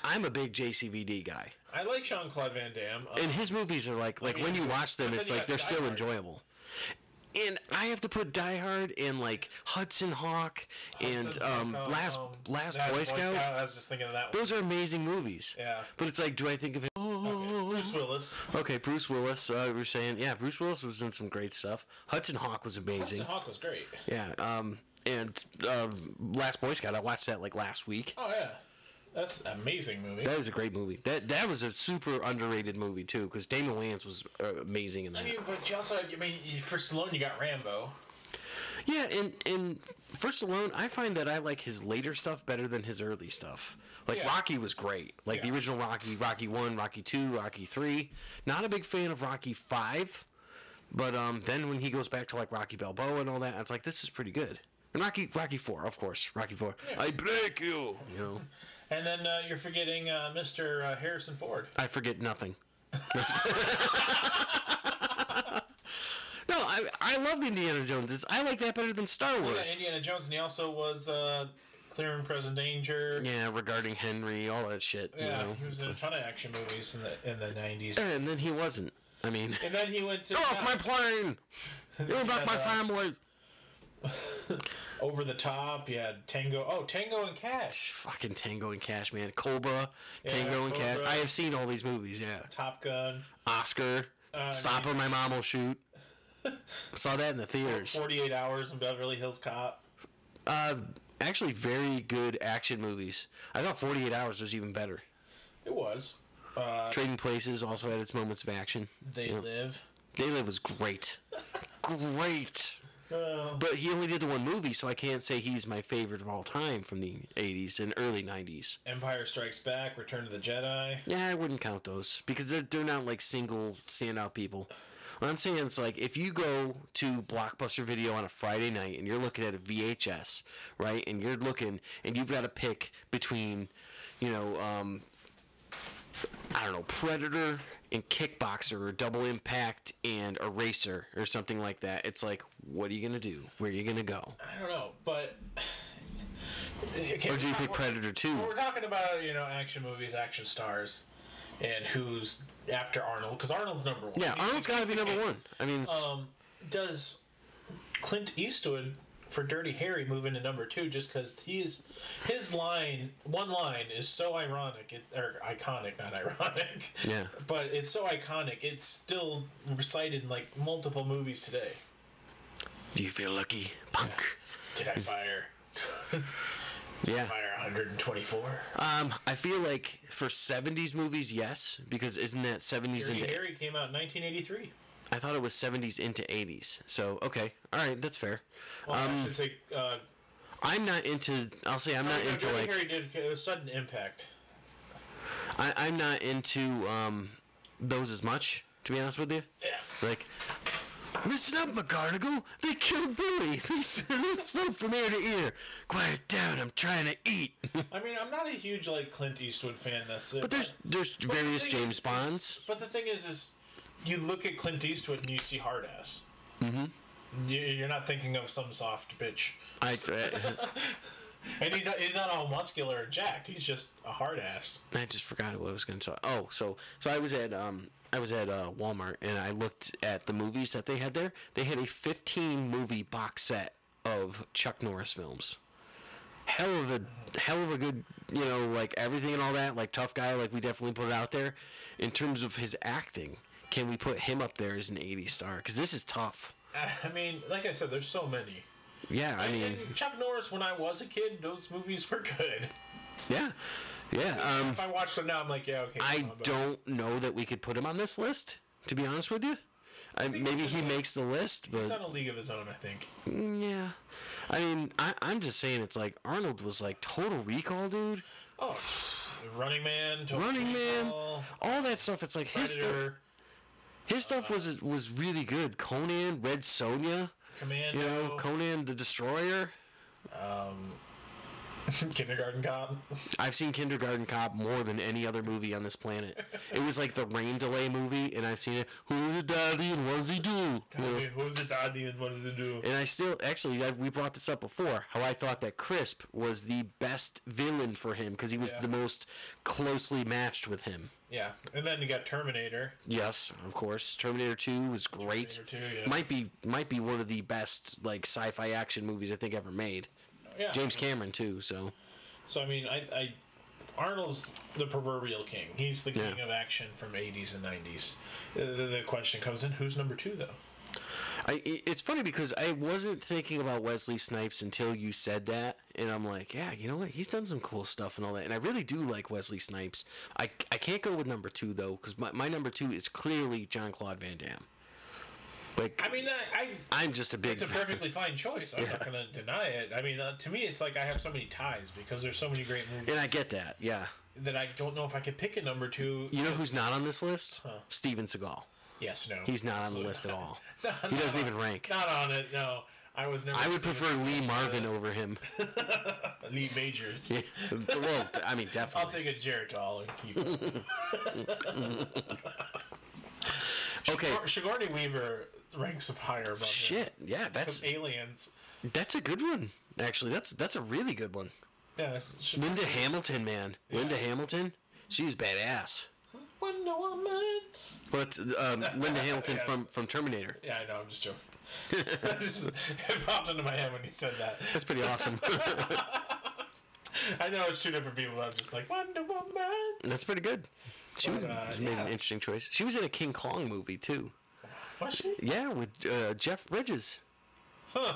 I'm a big JCVD guy. I like Jean-Claude Van Damme, and his movies are like when you watch them, it's like they're still enjoyable. And I have to put Die Hard and like Hudson Hawk and Last Boy Scout. I was just thinking of that one. Those are amazing movies. Yeah. But it's like, do I think of it? Bruce Willis. Okay, Bruce Willis. We were saying, Bruce Willis was in some great stuff. Hudson Hawk was amazing. Hudson Hawk was great. Yeah. And Last Boy Scout, I watched that like last week. Oh yeah. That's an amazing movie. That is a great movie. That was a super underrated movie too, because Damon Wayans was amazing in that. I mean, but you also, for Stallone, you got Rambo. Yeah, and for Stallone, I find that I like his later stuff better than his early stuff. Like Rocky was great, like the original Rocky, Rocky 1, Rocky 2, Rocky 3. Not a big fan of Rocky 5, but then when he goes back to like Rocky Balboa and all that, it's like, this is pretty good. And Rocky 4, of course, Rocky 4. Yeah. I break you, you know. And then you're forgetting Mr. Harrison Ford. I forget nothing. No, I love Indiana Jones. I like that better than Star Wars. Yeah, Indiana Jones, and he also was Clear and Present Danger. Yeah, Regarding Henry, all that shit. Yeah, you know? He was in a ton of action movies in the 90s. And then he wasn't. I mean... And then he went to... Get off my plane! Give back my family! Over the Top, Tango and Cash. Fucking Tango and Cash, man. Cobra, Tango and Cash. I have seen all these movies, Top Gun. Oscar. Stop or My Mom Will Shoot. Saw that in the theaters. 48 Hours and Beverly Hills Cop. Actually, very good action movies. I thought 48 Hours was even better. It was. Trading Places also had its moments of action. They Live. They Live was great. Great. But he only did the one movie, so I can't say he's my favorite of all time from the 80s and early 90s. Empire Strikes Back, Return of the Jedi. Yeah, I wouldn't count those because they're not like single standout people. What I'm saying is, like, if you go to Blockbuster Video on a Friday night and you're looking at a VHS, right, and you're looking and you've got to pick between, I don't know, Predator and Kickboxer or Double Impact and Eraser or something like that. It's like, what are you going to do? Where are you going to go? I don't know, but... Okay, or do you pick Predator 2? We're talking about, action movies, action stars, and who's after Arnold, because Arnold's number one. Yeah, Arnold's got to be number one. I mean... does Clint Eastwood... for Dirty Harry move into number 2 just because his one line is so ironic, or iconic, not ironic. Yeah. But it's so iconic, it's still recited in like multiple movies today. Do you feel lucky, punk? Did I fire? Yeah. Fire 124. I feel like for 70s movies, yes, because isn't that 70s Dirty into... Harry came out in 1983. I thought it was 70s into 80s. So, okay. All right, that's fair. Well, I should say... I'm not into... I'll say I'm not into, Dirty like... Harry did a sudden impact. I'm not into those as much, to be honest with you. Yeah. Like... Listen up, McGarnagle. They killed Billy. Let's vote from ear to ear. Quiet down. I'm trying to eat. I mean, I'm not a huge Clint Eastwood fan. But there's various James Bonds. But the thing is you look at Clint Eastwood and you see hard ass. Mm-hmm. You're not thinking of some soft bitch. And he's not all muscular and jacked. He's just a hard ass. I just forgot what I was going to talk. Oh, so I was at Walmart and I looked at the movies that they had there. They had a 15 movie box set of Chuck Norris films. Hell of a good, everything and all that, like tough guy, like we definitely put it out there. In terms of his acting, can we put him up there as an 80s star? Because this is tough. I mean, like I said, there's so many. Yeah, I mean... And Chuck Norris, when I was a kid, those movies were good. Yeah. If I watch them now, I'm like, yeah, okay. I don't know that we could put him on this list, to be honest with you. Maybe he makes the list, but... He's on a league of his own, I think. Yeah. I mean, I'm just saying, it's like, Arnold was like Total Recall, dude. Oh, Running Man, Running Man, all that stuff. It's like Predator, his stuff was really good. Conan, Red Sonja. Commando. Conan the Destroyer. Kindergarten Cop. I've seen Kindergarten Cop more than any other movie on this planet. It was like the rain delay movie, and I've seen it. Who's the daddy and what does he do? Who's the daddy and what does he do? And I still, actually, we brought this up before, how I thought that Crisp was the best villain for him, because he was the most closely matched with him. Yeah, and then you got Terminator. Yes, of course. Terminator 2 was great. Terminator 2, yeah. Might be one of the best sci-fi action movies I think ever made. Yeah. James Cameron too. So I mean, Arnold's the proverbial king. He's the king of action from 80s and 90s. The question comes in: who's number 2 though? It's funny because I wasn't thinking about Wesley Snipes until you said that, and I'm like, yeah, you know what? He's done some cool stuff and all that, and I really do like Wesley Snipes. I can't go with number 2 though, because my number 2 is clearly Jean-Claude Van Damme. I mean, I'm just a big... It's a perfectly fine choice. I'm not going to deny it. I mean, to me, it's like I have so many ties because there's so many great movies. And I get that, yeah. That I don't know if I could pick a number 2. You know who's not on this list? Huh. Steven Seagal. Yes, no. He's not on the list at all. He doesn't even rank. Not on it, no. I would prefer Lee Marvin over him. Lee Majors. Yeah. Well, I mean, definitely. I'll take a Geritol and keep it. Okay. Sigourney Weaver ranks up higher above Shit, yeah, that's... Aliens. That's a good one. Actually, that's a really good one. Yeah. Linda Hamilton, man. Yeah. Linda Hamilton, she's badass. Wonder Woman. Well, it's Linda Hamilton from Terminator. Yeah, I know. I'm just joking. It popped into my head when you said that. That's pretty awesome. I know it's 2 different people, but I'm just like, Wonder Woman. That's pretty good. She made an interesting choice. She was in a King Kong movie, too. Was she? Yeah, with Jeff Bridges. Huh.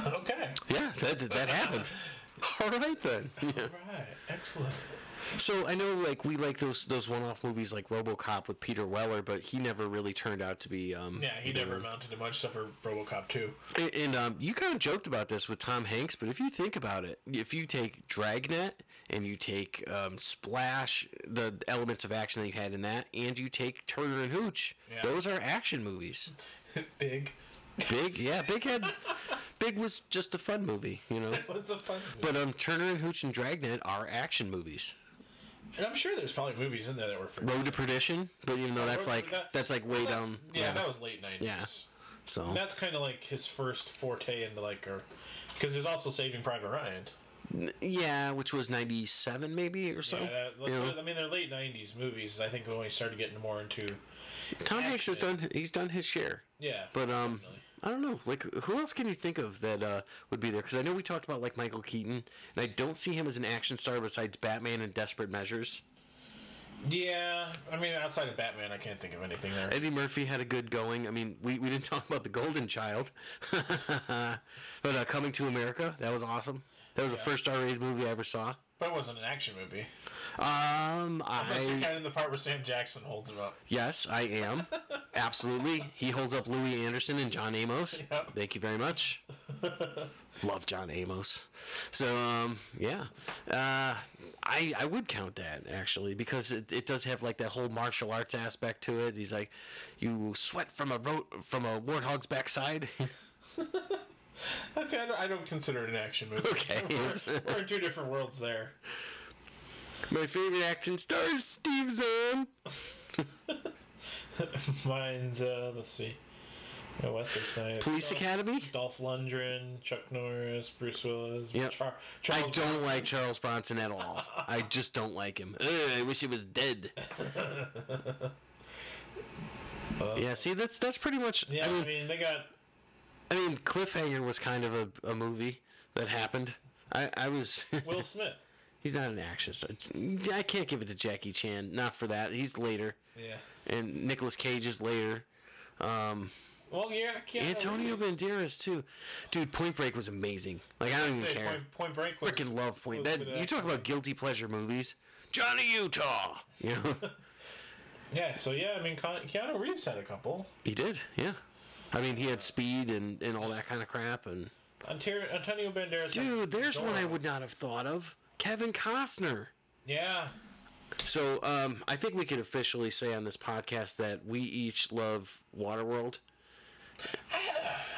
Okay. Yeah, that happened. All right, then. Yeah. All right. Excellent. So I know, we like those one-off movies like RoboCop with Peter Weller, but he never really turned out to be. He never amounted to much stuff for RoboCop 2. And you kind of joked about this with Tom Hanks, but if you think about it, if you take Dragnet and you take Splash, the elements of action that you had in that, and you take Turner and Hooch, those are action movies. Big, yeah, Big was just a fun movie, you know. It was a fun movie. But Turner and Hooch and Dragnet are action movies. And I'm sure there's probably movies in there that were for Road to Perdition, but even though that's way down. Yeah, that was late 90s. Yeah. So and that's kind of like his first forte into because there's also Saving Private Ryan. Yeah, which was 97 maybe or so. Yeah, I mean they're late 90s movies. I think when we started getting more into Tom Hanks he's done his share. Yeah. But definitely. I don't know. Who else can you think of that would be there? Because I know we talked about Michael Keaton, and I don't see him as an action star besides Batman and Desperate Measures. Yeah, I mean, outside of Batman, I can't think of anything there. Eddie Murphy had a good going. I mean, we didn't talk about The Golden Child. But Coming to America, that was awesome. That was the first R-rated movie I ever saw. But it wasn't an action movie. Unless you're counting the part where Sam Jackson holds him up. Yes, I am. Absolutely. He holds up Louis Anderson and John Amos. Yep. Thank you very much. Love John Amos. So, yeah. I would count that, actually, because it does have, like, that whole martial arts aspect to it. He's like, you sweat from a warthog's backside. I don't consider it an action movie. Okay. We're in two different worlds there. My favorite action star is Steve Zahn. Mine's, let's see. Wesley Snipes. Police Academy? Dolph Lundgren, Chuck Norris, Bruce Willis. Yep. Charles I don't like Charles Bronson at all. I just don't like him. I wish he was dead. Yeah, see, that's pretty much... Yeah, I mean, they got... I mean, Cliffhanger was kind of a movie that happened. I was... Will Smith. He's not an action star. I can't give it to Jackie Chan. Not for that. He's later. Yeah. And Nicolas Cage is later. Well, yeah, Antonio Banderas too, dude. Point Break was amazing. Like, I don't even care. Point Break. Freaking love Point. That you talk about guilty pleasure movies. Johnny Utah. You know. Yeah. So yeah, I mean, Keanu Reeves had a couple. He did. Yeah. I mean, he had Speed and all that kind of crap and. Antonio Banderas. Dude, there's one I would not have thought of. Kevin Costner. Yeah. So I think we could officially say on this podcast that we each love Waterworld.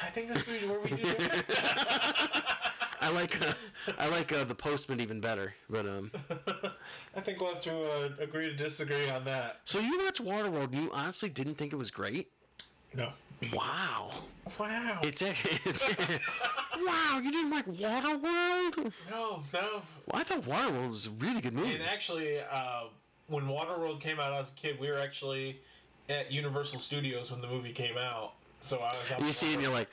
I think that's where we do it. I like The Postman even better, but I think we'll have to agree to disagree on that. So you watched Waterworld and you honestly didn't think it was great? No. Wow. It's wow, you didn't like Waterworld? No. Well, I thought Waterworld was a really good movie. And actually, when Waterworld came out as a kid, we were actually at Universal Studios when the movie came out. So I was on you see it and you're like...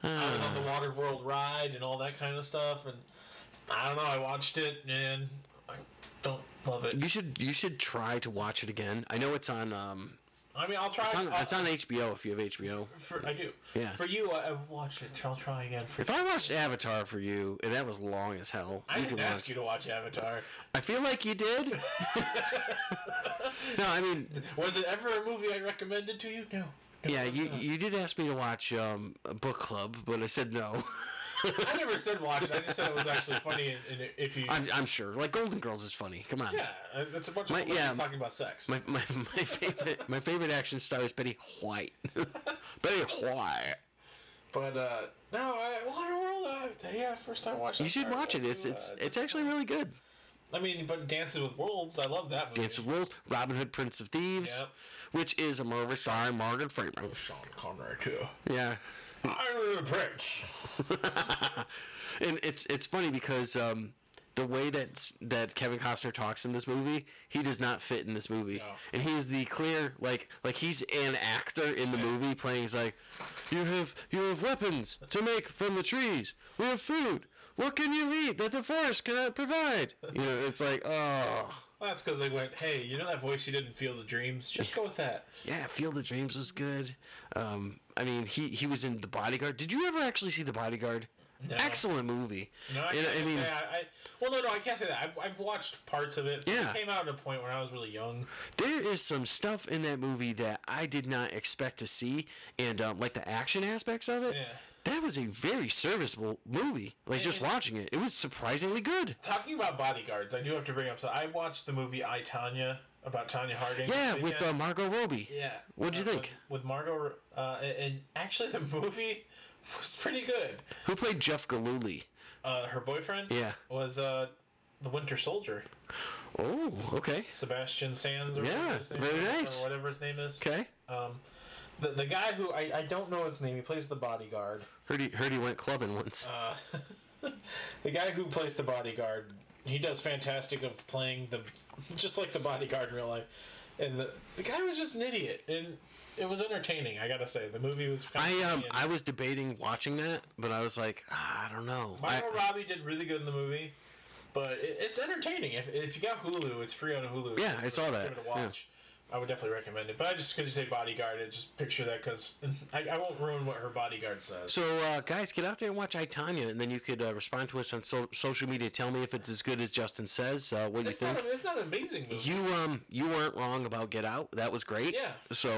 I was on the Waterworld ride and all that kind of stuff, and I don't know, I watched it, and I don't love it. You should try to watch it again. I know it's on... I mean, I'll try. It's on HBO if you have HBO. I do. Yeah. For you, I've watched it. I'll try again. If I watched Avatar for you, and that was long as hell. I didn't ask you to watch Avatar. I feel like you did. No, I mean... Was it ever a movie I recommended to you? No. Yeah, you did ask me to watch a book club, but I said no. I never said watch it. I just said it was actually funny. And if you, I'm sure. Like Golden Girls is funny. Come on. Yeah, it's a bunch of people talking about sex. My favorite action star is Betty White. Betty White. But no, Waterworld. Yeah, first time watching. You should watch it. It's actually really good. I mean, but Dances with Wolves, I love that movie. Dances with Wolves, Robin Hood, Prince of Thieves, which is a movie starring Morgan Freeman. Sean Connery too. Yeah. I'm the prince. And it's funny because the way that Kevin Costner talks in this movie, he does not fit in this movie. No. And he's the clear like he's an actor in the movie playing. He's like, you have weapons to make from the trees. We have food. What can you eat that the forest cannot provide? You know, it's like, oh. Well, that's because they went, hey, you know that voice you did in Field of Dreams? Just go with that. Yeah, Field of Dreams was good. I mean, he was in The Bodyguard. Did you ever actually see The Bodyguard? No. Excellent movie. No, I can't say that. I've watched parts of it. Yeah. It came out at a point when I was really young. There is some stuff in that movie that I did not expect to see, and like the action aspects of it. Yeah. That was a very serviceable movie. Like, just watching it. It was surprisingly good. Talking about bodyguards, I do have to bring up... So I watched the movie I, Tonya, about Tonya Harding. Yeah, with Margot Robbie. Yeah. What'd you think? With Margot... and actually, the movie was pretty good. Who played Jeff Galooly? Her boyfriend? Yeah. Was the Winter Soldier. Oh, okay. Sebastian Sands or very nice. Or whatever his name is. Okay. The guy who I don't know his name, he plays the bodyguard. Heard he went clubbing once. The guy who plays the bodyguard, he does fantastic of playing just like the bodyguard in real life. And the guy was just an idiot, and it was entertaining. I gotta say, the movie was. I was debating watching that, but I was like, I don't know. Margot Robbie did really good in the movie, But it's entertaining. If you got Hulu, it's free on Hulu. Yeah, I saw that. Give it a watch. Yeah. I would definitely recommend it. But I just, because you say bodyguard, I just picture that, because I won't ruin what her bodyguard says. So, guys, get out there and watch I, Tonya, and then you could respond to us on social media. Tell me if it's as good as Justen says, what you think. It's not an amazing movie. You weren't wrong about Get Out. That was great. Yeah. So,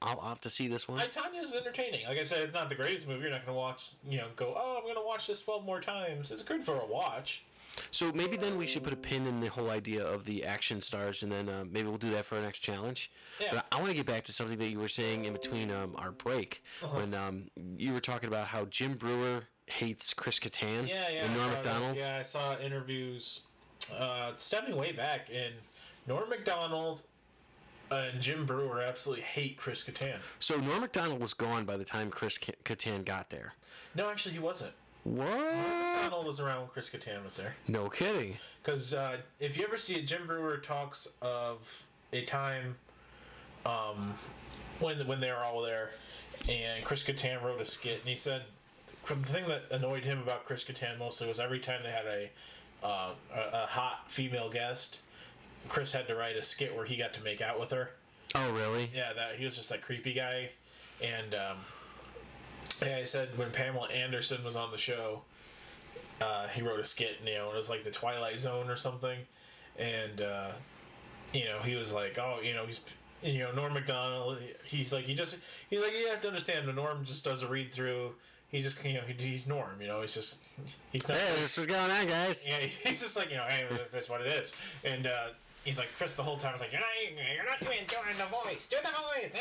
I'll have to see this one. I, Tanya's entertaining. Like I said, it's not the greatest movie. You're not going to watch, go, I'm going to watch this 12 more times. It's good for a watch. So maybe then we should put a pin in the whole idea of the action stars, and then maybe we'll do that for our next challenge. Yeah. But I want to get back to something that you were saying in between our break, when you were talking about how Jim Brewer hates Chris Kattan and Norm Macdonald. Yeah, I saw interviews stepping way back, and Norm Macdonald and Jim Brewer absolutely hate Chris Kattan. So Norm Macdonald was gone by the time Chris Kattan got there. No, actually, he wasn't. What? Macdonald was around when Chris Kattan was there. No kidding. Because if you ever see it, Jim Brewer talks of a time when they were all there, and Chris Kattan wrote a skit, and he said the thing that annoyed him about Chris Kattan mostly was every time they had a hot female guest, Chris had to write a skit where he got to make out with her. Oh, really? Yeah, he was just that creepy guy, and yeah, he said when Pamela Anderson was on the show, he wrote a skit, and it was like the Twilight Zone or something, and he was like, he's Norm Macdonald. He's like, you have to understand, Norm just does a read through. He just he's Norm. He's not. Hey, this is going on, guys. Yeah, he's just like hey, that's what it is, and. He's like, Chris the whole time was like, you're not doing the voice. Do the voice.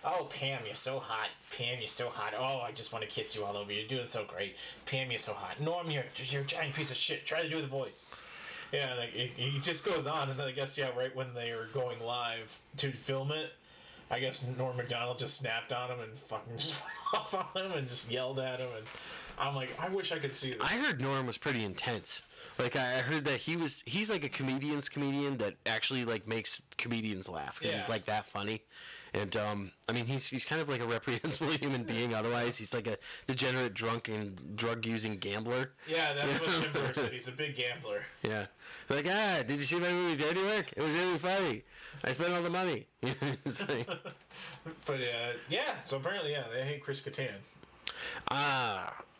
Oh, Pam, you're so hot. Pam, you're so hot. Oh, I just want to kiss you all over. You're doing so great. Pam, you're so hot. Norm, you're a giant piece of shit. Try to do the voice. Yeah, and he just goes on, and then I guess, right when they were going live to film it, I guess Norm Macdonald just snapped on him and fucking just went off on him and just yelled at him, and I'm like, I wish I could see this. I heard Norm was pretty intense. Like, I heard that he's like a comedian's comedian that actually, like, makes comedians laugh. Because he's, like, that funny. And, I mean, he's kind of like a reprehensible human being otherwise. He's like a degenerate, drunk, and drug-using gambler. Yeah, that's what Jim Brewer said. He's a big gambler. Yeah. Like, did you see my movie Dirty Work? It was really funny. I spent all the money. But, yeah, so apparently, they hate Chris Kattan.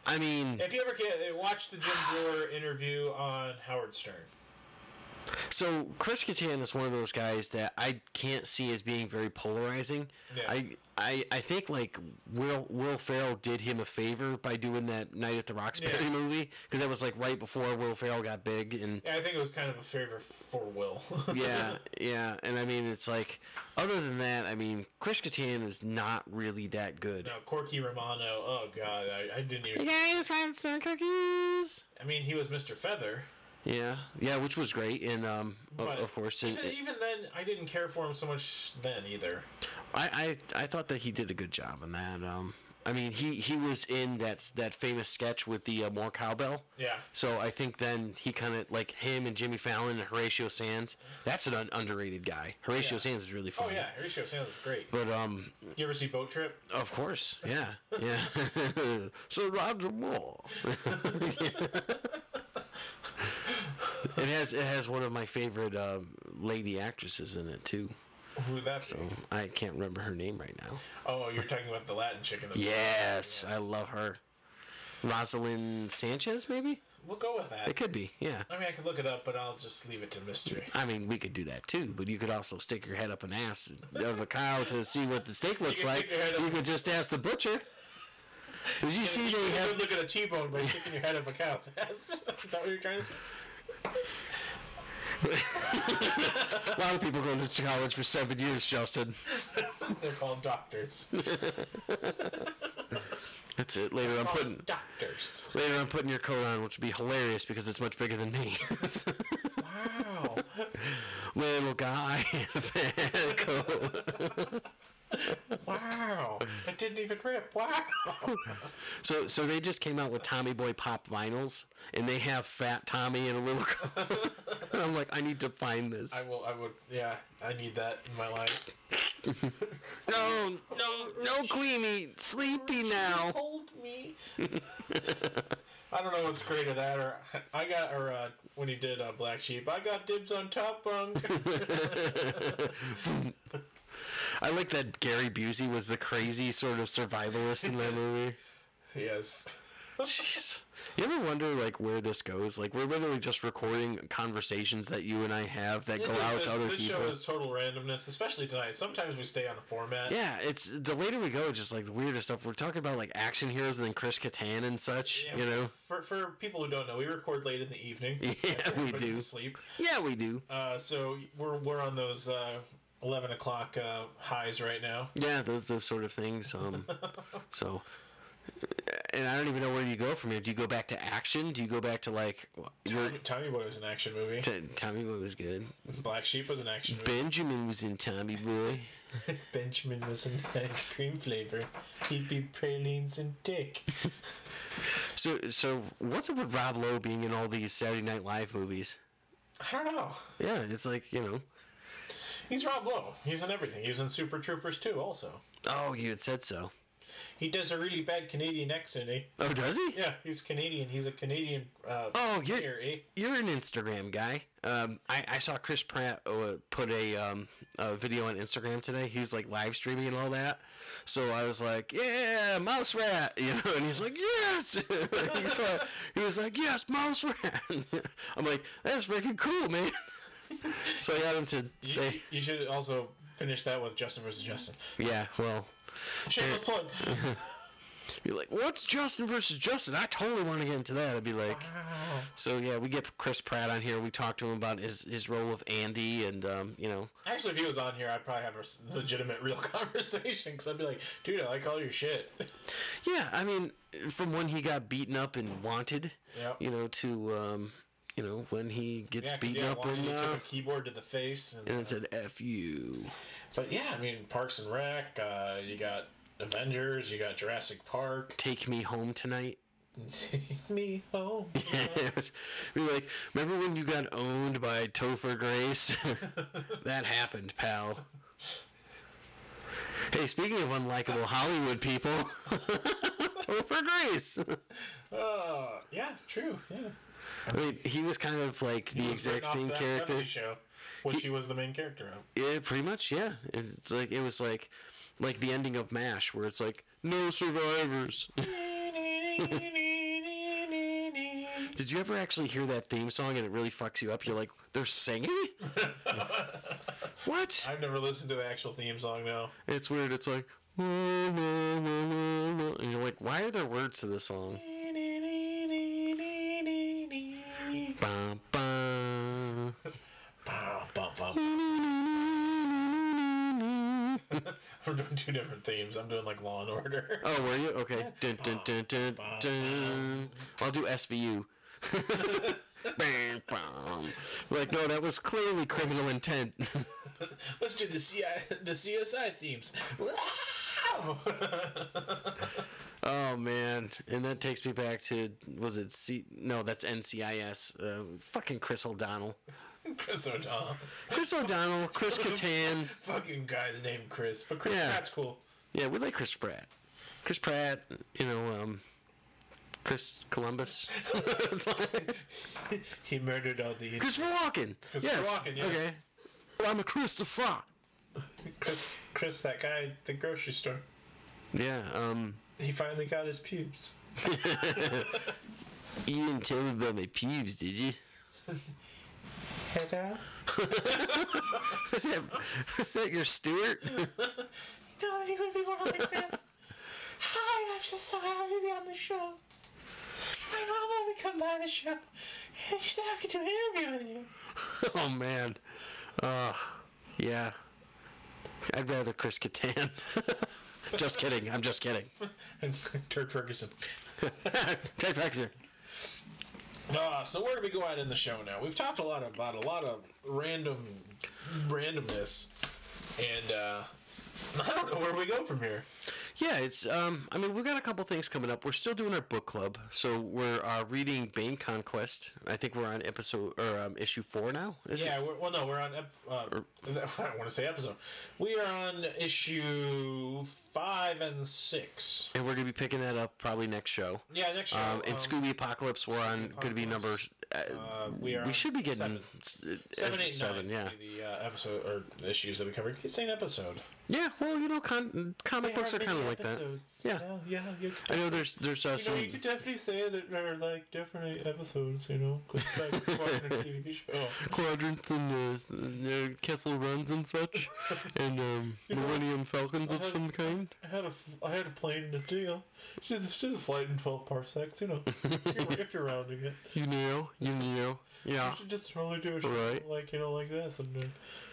I mean, if you ever watch the Jim Brewer interview on Howard Stern. So Chris Kattan is one of those guys that I can't see as being very polarizing. Yeah. I think like Will Ferrell did him a favor by doing that Night at the Roxbury movie, because that was like right before Will Ferrell got big, and I think it was kind of a favor for Will. yeah, and I mean it's like, other than that, I mean Chris Kattan is not really that good. No, Corky Romano. Oh God, I didn't even. You guys want some cookies? I mean, he was Mr. Feather. Yeah, which was great, and of course, even then, I didn't care for him so much then either. I thought that he did a good job in that. I mean, he was in that famous sketch with the more cowbell. Yeah. So I think then he kind of, like him and Jimmy Fallon and Horatio Sands. That's an underrated guy. Horatio Sands is really funny. Oh yeah, Horatio Sands is great. But you ever see Boat Trip? Of course, yeah. So Roger Moore. It has one of my favorite lady actresses in it too. Who that? So I can't remember her name right now. Oh, you're talking about the Latin chick in the yes, I love her. Rosalind Sanchez, maybe? We'll go with that. It could be, yeah. I mean, I could look it up, but I'll just leave it to mystery. I mean, we could do that too, but you could also stick your head up an ass of a cow to see what the steak looks like. You could just ask the butcher. Did you see they have... look at a T-bone by sticking your head up a cow's ass? Is that what you're trying to say? A lot of people go to college for 7 years, Justin. They're called doctors. That's it. Later I'm putting your coat on, which would be hilarious because it's much bigger than me. Wow. Little guy in a fat coat. Wow. It didn't even rip. Wow. So they just came out with Tommy Boy Pop vinyls, and they have Fat Tommy in a little coat. And I'm like, I need to find this. I would, yeah. I need that in my life. No, Queenie. Sleepy now. Hold me. me. I don't know what's great of that, or when he did Black Sheep, I got dibs on Top Bunk. I like that Gary Busey was the crazy sort of survivalist in that movie. Yes. Jeez. You ever wonder, like, where this goes? Like, we're literally just recording conversations that you and I have that go out to other this people. This show is total randomness, especially tonight. Sometimes we stay on a format. Yeah, it's the later we go, it's just like the weirdest stuff. We're talking about like action heroes and then Chris Kattan and such. Yeah, you know, for people who don't know, we record late in the evening. Yeah, we do. Asleep. Yeah, we do. So we're on those 11 o'clock highs right now. Yeah, those sort of things. So. And I don't even know where you go from here. Do you go back to action? Do you go back to like... Tommy Boy was an action movie. Tommy Boy was good. Black Sheep was an action movie. Benjamin was in Tommy Boy. Benjamin was an ice cream flavor. He'd be pralines and dick. So what's up with Rob Lowe being in all these Saturday Night Live movies? I don't know. Yeah, it's like, you know... He's Rob Lowe. He's in everything. He was in Super Troopers 2 also. Oh, you had said so. He does a really bad Canadian accent, eh? Oh, does he? Yeah, he's Canadian. He's a Canadian you're eh? You're an Instagram guy. I saw Chris Pratt put a video on Instagram today. He's like live streaming and all that. So I was like, yeah, mouse rat, you know, and he's like, yes. He was like, yes, mouse rat. I'm like, that's freaking cool, man. So I got him to say. You should also finish that with Justen versus Justen. Yeah, well. Shameless plug. Be like, what's Justen versus Justen? I totally want to get into that. I'd be like, wow. So yeah, we get Chris Pratt on here. We talk to him about his role of Andy, and you know. Actually, if he was on here, I'd probably have a legitimate, real conversation because I'd be like, dude, I like all your shit. Yeah, I mean, from when he got beaten up and Wanted, yep. You know, to you know, when he gets beaten up and he took a keyboard to the face and it said "F you." But yeah, I mean, Parks and Rec. You got Avengers. You got Jurassic Park. Take Me Home Tonight. Take me home. We're like, remember when you got owned by Topher Grace? That happened, pal. Hey, speaking of unlikable Hollywood people, Topher Grace. Yeah, true. Yeah. I mean, he was kind of like the exact same character. Show, which he was the main character of. Yeah, pretty much. Yeah, it's like it was like the ending of MASH, where it's like no survivors. Did you ever actually hear that theme song and it really fucks you up? You're like, they're singing? What? I've never listened to the actual theme song now. It's weird. It's like, and you're like, why are there words to this song? Bum, bum. Bum, bum, bum. We're doing two different themes. I'm doing like Law and Order. Oh, were you? Okay. Dun, dun, dun, dun, dun. I'll do SVU. Bam, bam. Like, no, that was clearly Criminal Intent. Let's do the CSI themes. Oh man, and that takes me back to No, that's NCIS. Fucking Chris O'Donnell. Chris O'Donnell. Chris Kattan. Fucking guy's named Chris, but Chris Pratt's cool. Yeah, we like Chris Pratt. Chris Pratt, you know, Chris Columbus. He murdered all the... Christopher Walken. Christopher Walken, yeah. Okay. Well, I'm a Christopher. Chris, that guy at the grocery store. Yeah, He finally got his pubes. You didn't tell me about my pubes, did you? Hello? Was that your Stewart? No, he would be more like this. Hi, I'm just so happy to be on the show. My mom let me come by the show. And she said I could do an interview with you. Oh, man. Yeah. I'd rather Chris Kattan. Just kidding. I'm just kidding. And Turd Ferguson. Turd Ferguson. So where do we go at in the show now? We've talked about a lot of randomness, and I don't know where we go from here. Yeah, it's. I mean, we've got a couple things coming up. We're still doing our book club, so we're reading Bane Conquest. I think we're on issue 4 now. We're on. I don't want to say episode. We are on issue 5 and 6, and we're gonna be picking that up probably next show. Yeah, next show. And Scooby Apocalypse, we're on. Going to be numbers. We should be getting 7, 8, 9. Yeah, the episode or issues that we covered. Keep saying episode. Yeah, well, comic books are kind of like that. Yeah. I know there's some. You could definitely say that they're like different episodes. Because like TV show. Quadrants and Kessel Runs and such, and Millennium Falcons of some kind. I had a plane to deal. Just a flight in 12 parsecs. If you're rounding it. Yeah. You should just totally do a show like this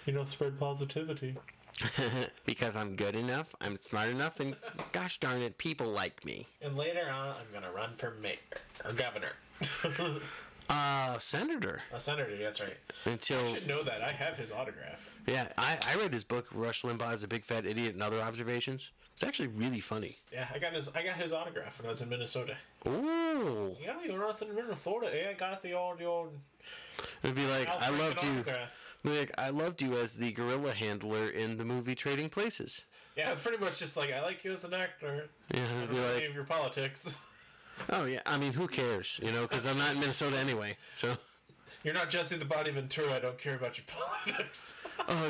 and spread positivity. Because I'm good enough, I'm smart enough, and gosh darn it, people like me. And later on, I'm gonna run for mayor or governor. Senator. A senator, that's right. I should know that. I have his autograph. Yeah, I read his book, Rush Limbaugh's A Big Fat Idiot and Other Observations. It's actually really funny. Yeah, I got his autograph when I was in Minnesota. Ooh. Yeah, you were in Minnesota. Yeah, I got the old. It'd be like, I loved you. Like, I loved you as the gorilla handler in the movie Trading Places. Yeah, it's pretty much just like, I like you as an actor. Yeah, it'd be like like any of your politics. Oh yeah, I mean, who cares? Because I'm not in Minnesota anyway. So you're not Jesse the Body Ventura. I don't care about your politics.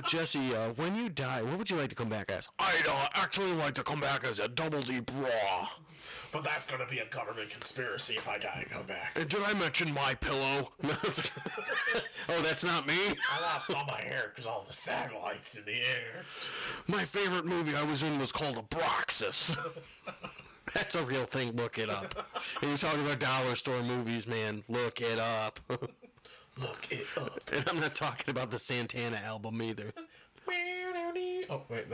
Jesse, when you die, what would you like to come back as? I'd actually like to come back as a double D bra. But that's going to be a government conspiracy if I die and come back. And did I mention my pillow? Oh, that's not me? I lost all my hair because all the satellites in the air. My favorite movie I was in was called Abroxis. That's a real thing. Look it up. And you're talking about dollar store movies, man. Look it up. Look it up. And I'm not talking about the Santana album either. Oh, wait.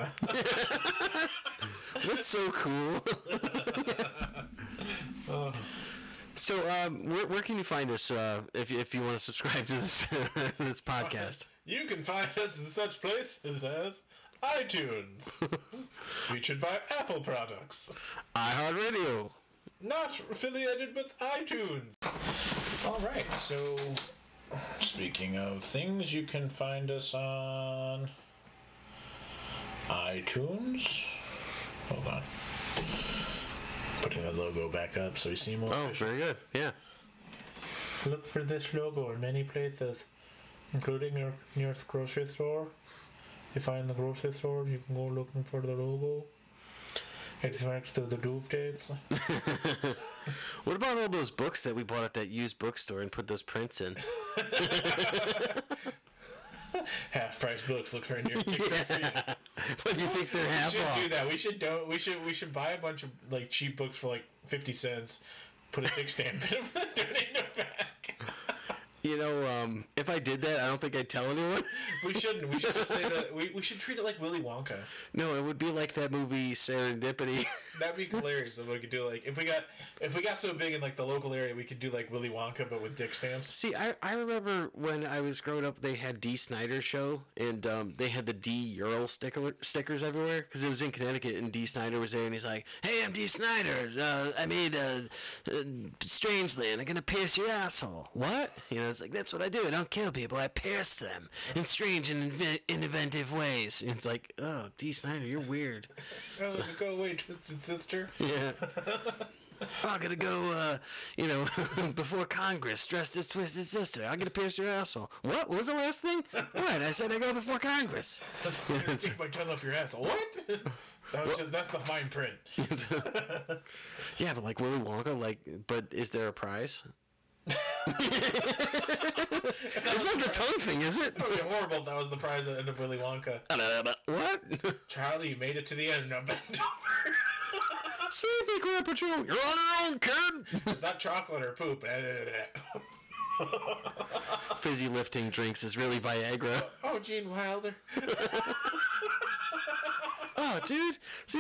That's so cool. So, where can you find us if you want to subscribe to this this podcast? You can find us in such places as iTunes, featured by Apple products, iHeartRadio, not affiliated with iTunes. All right, so speaking of things, you can find us on iTunes. Hold on. Putting the logo back up so we see more. Oh, very good. Yeah. Look for this logo in many places, including your nearest grocery store. You find the grocery store, you can go looking for the logo. It's next to the due dates. What about all those books that we bought at that used bookstore and put those prints in? Half-price books. Look for a new picture. Yeah. But you think they're half off? We should do that. We should buy a bunch of like cheap books for like 50 cents. Put a big stamp in them and donate them back. If I did that, I don't think I'd tell anyone. We shouldn't. We should just say that. We should treat it like Willy Wonka. No, it would be like that movie Serendipity. That'd be hilarious. If we could do like if we got so big in like the local area, we could do like Willy Wonka but with dick stamps. See, I remember when I was growing up, they had Dee Snider show, and they had the D Ural stickers everywhere because it was in Connecticut, and Dee Snider was there, and he's like, "Hey, I'm Dee Snider. I made Strangeland. I'm gonna pierce your asshole." What? It's like, that's what I do. I don't kill people. I pierce them in strange and inventive ways. And it's like, oh, Dee Snider, you're weird. Oh, go away, Twisted Sister. Yeah. I'm gonna go, before Congress dressed as Twisted Sister. I'm gonna pierce your asshole. What was the last thing? What? I said I go before Congress. Stick my tongue up your asshole. What? That's the fine print. Yeah, but like Willy Wonka, but is there a prize? It's not the tongue thing, is it? It would be horrible if that was the prize at the end of Willy Wonka. What? Charlie, you made it to the end. Now bend over. Save me, Patrol. You're on your own, kid. Is that chocolate or poop? Fizzy lifting drinks is really Viagra. Oh, Gene Wilder. Oh, dude. So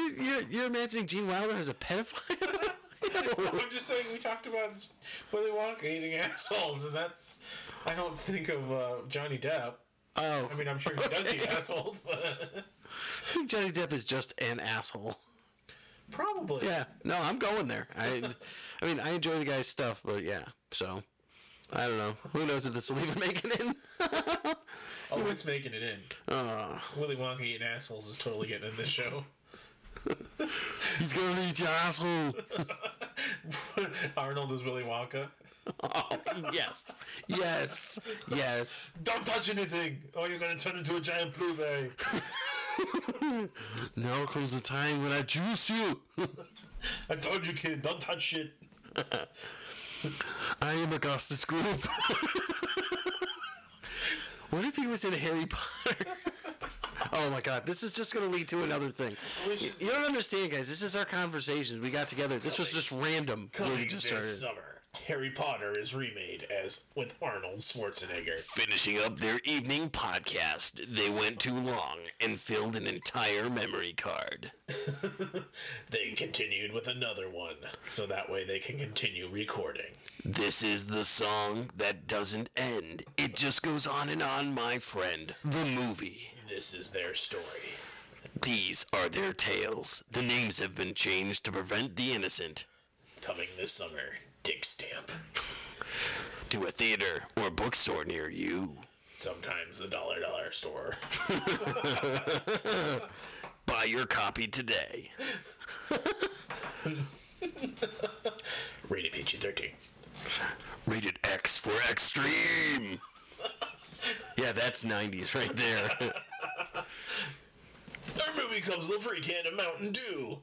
you're imagining Gene Wilder as a pedophile? I'm just saying we talked about Willy Wonka eating assholes, and that's... I don't think of Johnny Depp. Oh. I mean, I'm sure he does eat assholes, but... I think Johnny Depp is just an asshole. Probably. Yeah. No, I'm going there. I mean, I enjoy the guy's stuff, but yeah. So, I don't know. Who knows if this will even make it in? Oh, it's making it in. Willy Wonka eating assholes is totally getting in this show. He's gonna eat your asshole. Arnold is Willy Wonka. Oh, yes. Yes. Yes. Don't touch anything, or you're gonna turn into a giant blueberry. Now comes the time when I juice you. I told you, kid, don't touch shit. I am Augustus Group. What if he was in Harry Potter? Oh my god, this is just going to lead to another thing. You don't understand, guys. This is our conversations. We got together. This was just random. Coming this summer, Harry Potter is remade as with Arnold Schwarzenegger. Finishing up their evening podcast, they went too long and filled an entire memory card. They continued with another one, so that way they can continue recording. This is the song that doesn't end. It just goes on and on, my friend. The movie. This is their story. These are their tales. The names have been changed to prevent the innocent. Coming this summer, Dick Stamp. To a theater or bookstore near you. Sometimes the dollar store. Buy your copy today. Rated PG-13. Rated X for extreme. Yeah, that's 90s right there. Our movie comes with a free can of Mountain Dew.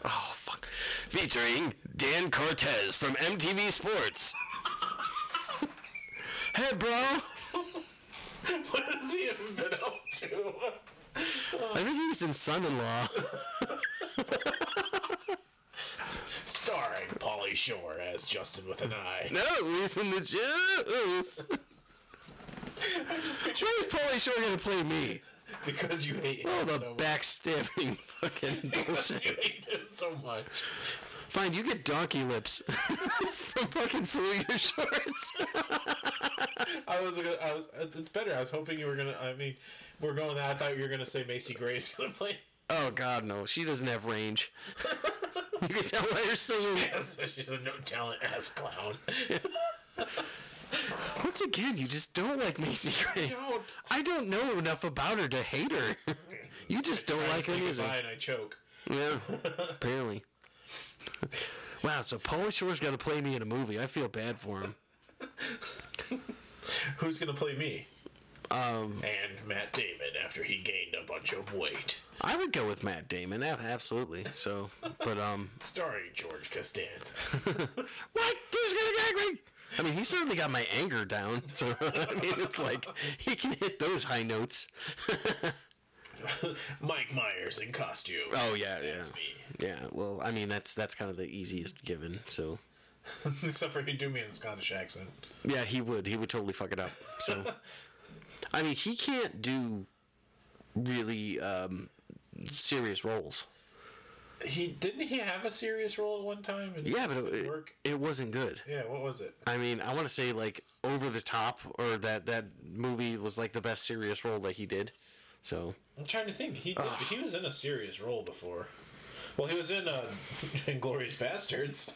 Oh, fuck. Featuring Dan Cortez from MTV Sports. Hey, bro. What has he even been up to? I think he was in Son-in-Law. Starring Pauly Shore as Justen with an eye. No, listen to juice. Why is Pauly Shore going to play me? Because you hate him Oh, the so much. backstabbing fucking Because bullshit. you hate him so much. Fine, you get donkey lips from fucking Salute Your Shorts. It's better. I was hoping you were gonna. I mean, we're going that. I thought you were gonna say Macy Gray's gonna play. Oh God, no! She doesn't have range. You can tell by her singing. Yes, she's a no talent ass clown. Once again, you just don't like Macy Gray. I don't know enough about her to hate her. You just don't like her music. And I choke. Yeah, apparently. Wow, so Pauly Shore's got to play me in a movie. I feel bad for him. Who's gonna play me? And Matt Damon after he gained a bunch of weight. I would go with Matt Damon, absolutely. So, but starring George Costanza. What? Dude's gonna get angry. I mean, he certainly got my anger down. So I mean, it's like he can hit those high notes. Mike Myers in costume. Oh yeah, That's me. Yeah. Well, I mean, that's kind of the easiest given. So. Except for he'd do me in a Scottish accent. Yeah, he would. He would totally fuck it up. So, I mean, he can't do really serious roles. Didn't he have a serious role at one time? Yeah, but it wasn't good. Yeah, what was it? I mean, I want to say like Over the Top, or that movie was like the best serious role that he did. So I'm trying to think. He was in a serious role before. Well, he was in Inglourious Bastards.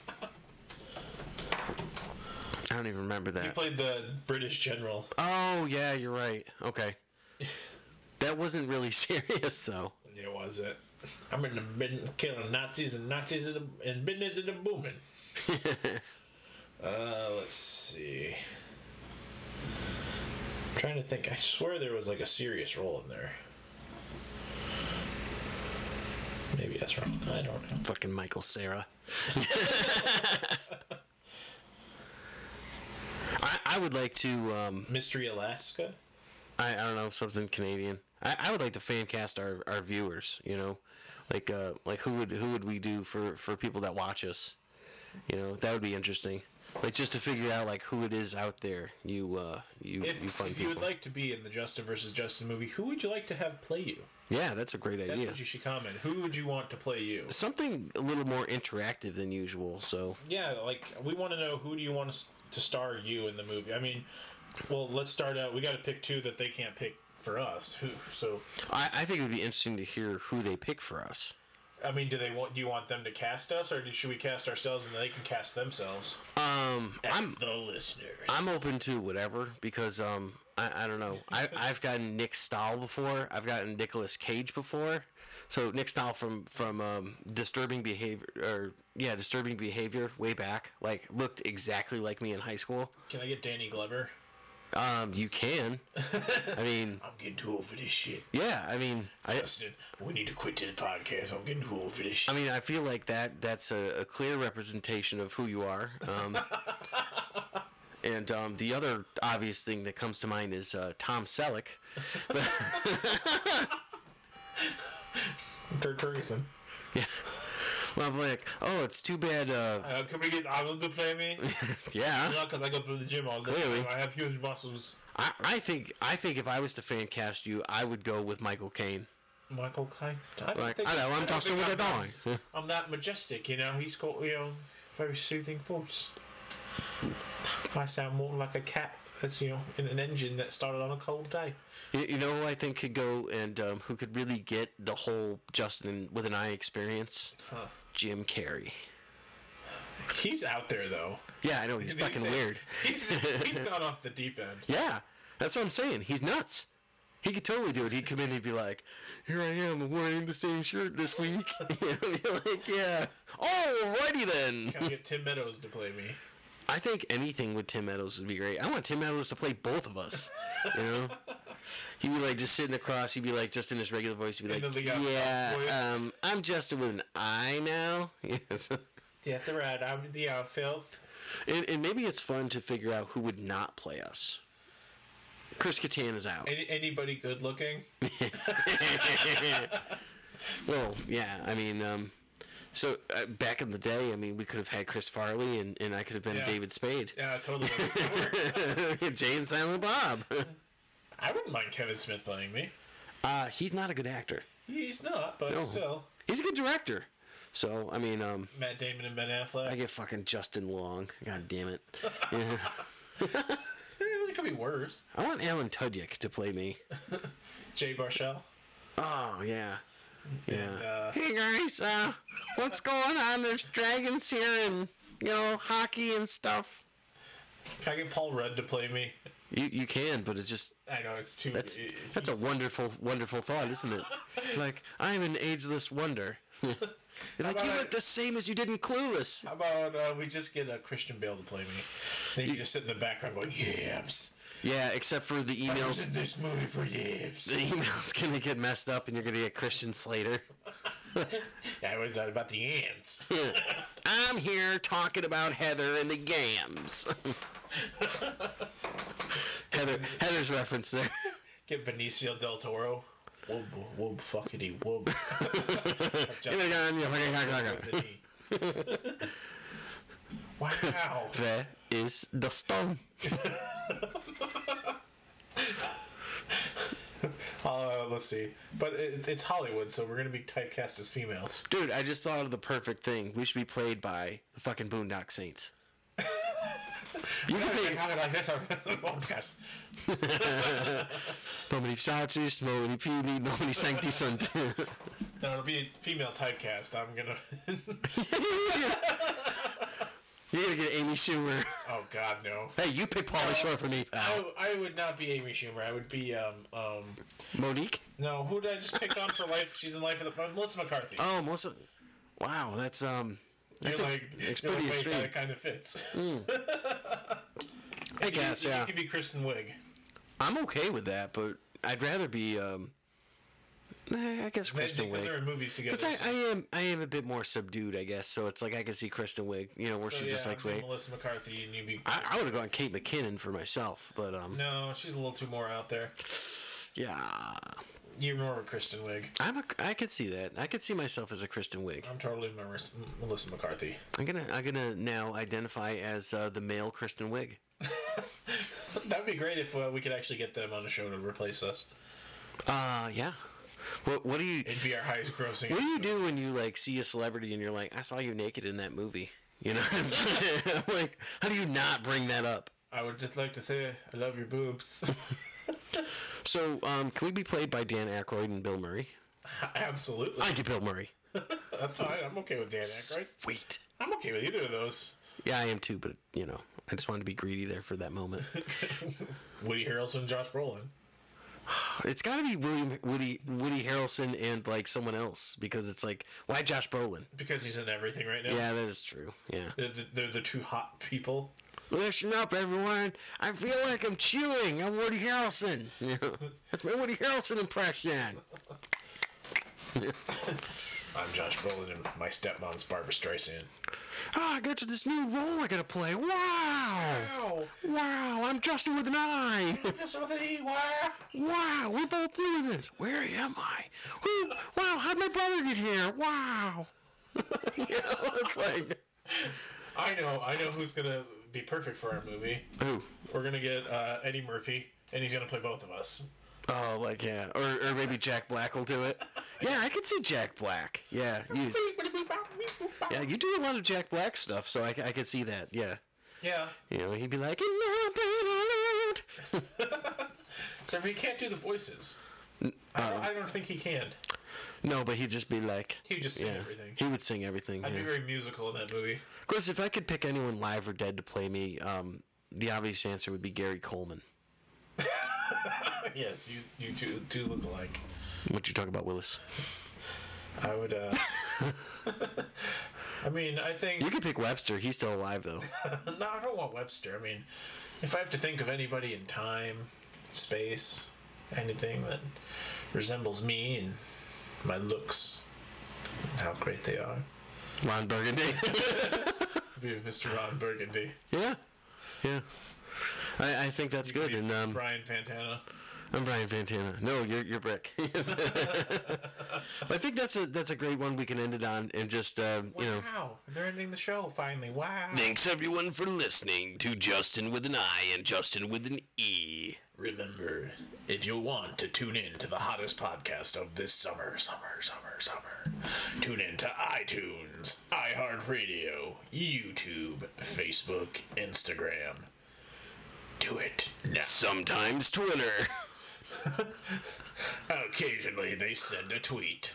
I don't even remember that. He played the British general. Oh yeah, you're right. Okay, that wasn't really serious though. It wasn't. I'm in the killing Nazis and been into the booming. Let's see. I'm trying to think. I swear there was like a serious role in there. Maybe that's wrong. I don't know. Fucking Michael Cera. I would like to Mystery Alaska. I don't know, something Canadian. I would like to fan cast our viewers. You know, like who would we do for people that watch us? You know, that would be interesting. Like just to figure out like who it is out there. You fun If people. you would like to be in the Justen versus Justen movie, who would you like to have play you? Yeah, that's a great idea. That's what you should comment. Who would you want to play you? Something a little more interactive than usual. So yeah, like we want to know who do you want to star you in the movie. I mean, well, let's start out. We got to pick two that they can't pick for us? I think it would be interesting to hear who they pick for us. I mean, do you want them to cast us, or should we cast ourselves and they can cast themselves? I'm the listeners. I'm open to whatever because I don't know. I've gotten Nick Stahl before. I've gotten Nicolas Cage before. So Nick Stahl from Disturbing Behavior way back, like looked exactly like me in high school. Can I get Danny Glover? You can. I mean, I'm getting too old for this shit. Yeah, I mean, Justin, we need to quit to the podcast. I'm getting too old for this shit. I mean, I feel like that's a clear representation of who you are. And the other obvious thing that comes to mind is Tom Selleck. Dirk Ferguson. Yeah. Well, I'm like, oh, it's too bad. Can we get Arnold to play me? Yeah. No, because I go to the gym all day. Clearly. I have huge muscles. I think if I was to fan cast you, I would go with Michael Caine. Michael Caine? I'm tossing with a dog. I'm that majestic, you know. He's got, very soothing voice. I sound more like a cat that's, in an engine that started on a cold day. You know who I think could go and who could really get the whole Justin with an eye experience? Huh. Jim Carrey. He's out there, though. Yeah, I know. He's fucking weird. He's gone off the deep end. Yeah, that's what I'm saying. He's nuts. He could totally do it. He'd come in and he'd be like, here I am wearing the same shirt this week. Like, yeah. Alrighty then. Can I get Tim Meadows to play me? I think anything with Tim Meadows would be great. I want Tim Meadows to play both of us. He'd be like just sitting across. He'd be like just in his regular voice. He'd be like, "Yeah, I'm Justin with an I now." Yes. Yeah, that's right. I'm the filth. And maybe it's fun to figure out who would not play us. Chris Kattan is out. Anybody good looking? Well, yeah. I mean, so back in the day, I mean, we could have had Chris Farley, and I could have been David Spade. Yeah, totally. Jay and Silent Bob. I wouldn't mind Kevin Smith playing me. He's not a good actor. He's not, but still. He's a good director. So, I mean... Matt Damon and Ben Affleck. I get fucking Justin Long. God damn it. It could be worse. I want Alan Tudyk to play me. Jay Baruchel. Oh, yeah. Yeah. And, hey, guys. What's going on? There's dragons here and, hockey and stuff. Can I get Paul Rudd to play me? You can, but it's just... I know, it's too... That's a wonderful, wonderful thought, isn't it? Like, I'm an ageless wonder. You're like, you look the same as you did in Clueless. How about we just get Christian Bale to play me? Then you just sit in the background going, yabs. Yeah, except for the emails. I was in this movie for yabs. The email's going to get messed up and you're going to get Christian Slater. Yeah, I was about the yams. I'm here talking about Heather and the Gams. Heather's reference there. Get Benicio del Toro. Whoop, fuckity, whoop. Wow. Where is the stone? Let's see. But it's Hollywood, so we're going to be typecast as females. Dude, I just thought of the perfect thing. We should be played by the fucking Boondock Saints. You can play like this podcast. Nobody Satis, nobody Pili, nobody Sancti Sunt. No, it'll be a female typecast. I'm gonna. You're gonna get Amy Schumer. Oh God, no. Hey, you pick Pauly Shore for me, pal. I would not be Amy Schumer. I would be Monique. No, who did I just pick on for life? She's in Life of the Melissa McCarthy. Oh, Melissa. Wow, that's It's pretty extreme. That kind of fits. I guess, yeah. You could be Kristen Wiig. I'm okay with that, but I'd rather be, I guess Kristen Wiig. They're in movies together. Because I am a bit more subdued, I guess. So it's like I can see Kristen Wiig, where she just likes Wiig. Melissa McCarthy, and you be. I would have gone Kate McKinnon for myself, but No, she's a little too more out there. Yeah. You're more of a Kristen Wiig. I could see that. I could see myself as a Kristen Wiig. I'm totally Melissa McCarthy. I'm gonna now identify as the male Kristen Wiig. That'd be great if we could actually get them on a show to replace us. Yeah. What do you? It'd be our highest grossing. What do you do when you see a celebrity and you're like, I saw you naked in that movie? Like, how do you not bring that up? I would just like to say I love your boobs. So, can we be played by Dan Aykroyd and Bill Murray? Absolutely. I get Bill Murray. That's fine. I'm okay with Dan Aykroyd. Sweet. I'm okay with either of those. Yeah, I am too, but, you know, I just wanted to be greedy there for that moment. Woody Harrelson, Josh Brolin. It's got to be Woody Harrelson and, like, someone else, because it's like, why Josh Brolin? Because he's in everything right now. Yeah, that is true. Yeah. They're the two hot people. Listen up, everyone. I feel like I'm chewing. I'm Woody Harrelson. You know, that's my Woody Harrelson impression. I'm Josh Brolin and my stepmom's Barbara Streisand. I got to this new role I gotta play. Wow! I'm Justen with an I. Justin with an E. Wow! Wow! We're both doing this. Where am I? Wow! How'd my brother get here? Wow! You know, it's like. I know who's gonna be perfect for our movie. Who? We're gonna get Eddie Murphy, and he's gonna play both of us. Oh, like, yeah. Or maybe Jack Black will do it. Yeah, I could see Jack Black. Yeah. You do a lot of Jack Black stuff, so I could see that. Yeah. Yeah. You know, he'd be like, so if he can't do the voices, I don't think he can. No, but he'd just be like... He'd just sing everything. He would sing everything, I'd be very musical in that movie. Of course, if I could pick anyone live or dead to play me, the obvious answer would be Gary Coleman. Yes, you two look alike. What you talk about, Willis? I would, I mean, I think... You could pick Webster. He's still alive, though. No, I don't want Webster. I mean, if I have to think of anybody in time, space, anything that resembles me and my looks, how great they are. Ron Burgundy. Be Mr. Ron Burgundy. Yeah. I think that's good. And Brian Fantana. I'm Brian Fantana. No, you're Brick. I think that's a great one we can end it on, and just you know. Wow, they're ending the show finally. Wow. Thanks everyone for listening to Justen with an I and Justen with an E. Remember, if you want to tune in to the hottest podcast of this summer, tune in to iTunes, iHeartRadio, YouTube, Facebook, Instagram. Do it now. Sometimes Twitter. Occasionally they send a tweet.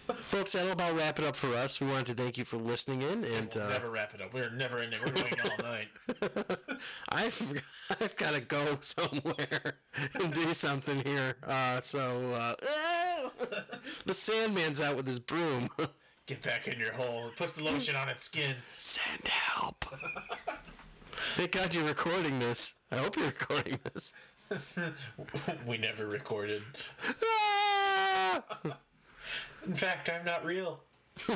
Folks, that'll about wrap it up for us. We wanted to thank you for listening in, and we'll never wrap it up. We're never ending. We're going all night. I've got to go somewhere and do something here. The Sandman's out with his broom. Get back in your hole. It puts the lotion on its skin. Send help. Thank God you're recording this. I hope you're recording this. We never recorded. In fact, I'm not real. We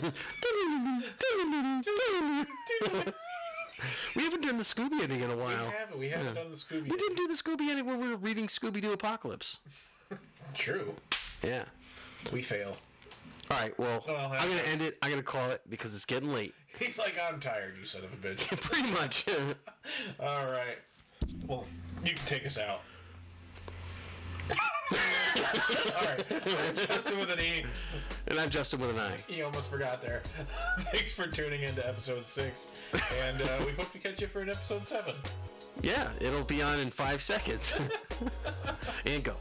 haven't done the Scooby ending in a while. We haven't done the Scooby. We didn't do the Scooby ending when we were reading Scooby-Doo Apocalypse. True. Yeah. We fail. All right, well, I'm going to end it. I'm going to call it because it's getting late. He's like, I'm tired, you son of a bitch. Pretty much. All right. Well, you can take us out. All right. I'm Justen with an E. And I'm Justen with an I. You almost forgot there. Thanks for tuning in to episode 6. And we hope to catch you for an episode 7. Yeah, it'll be on in 5 seconds. And go.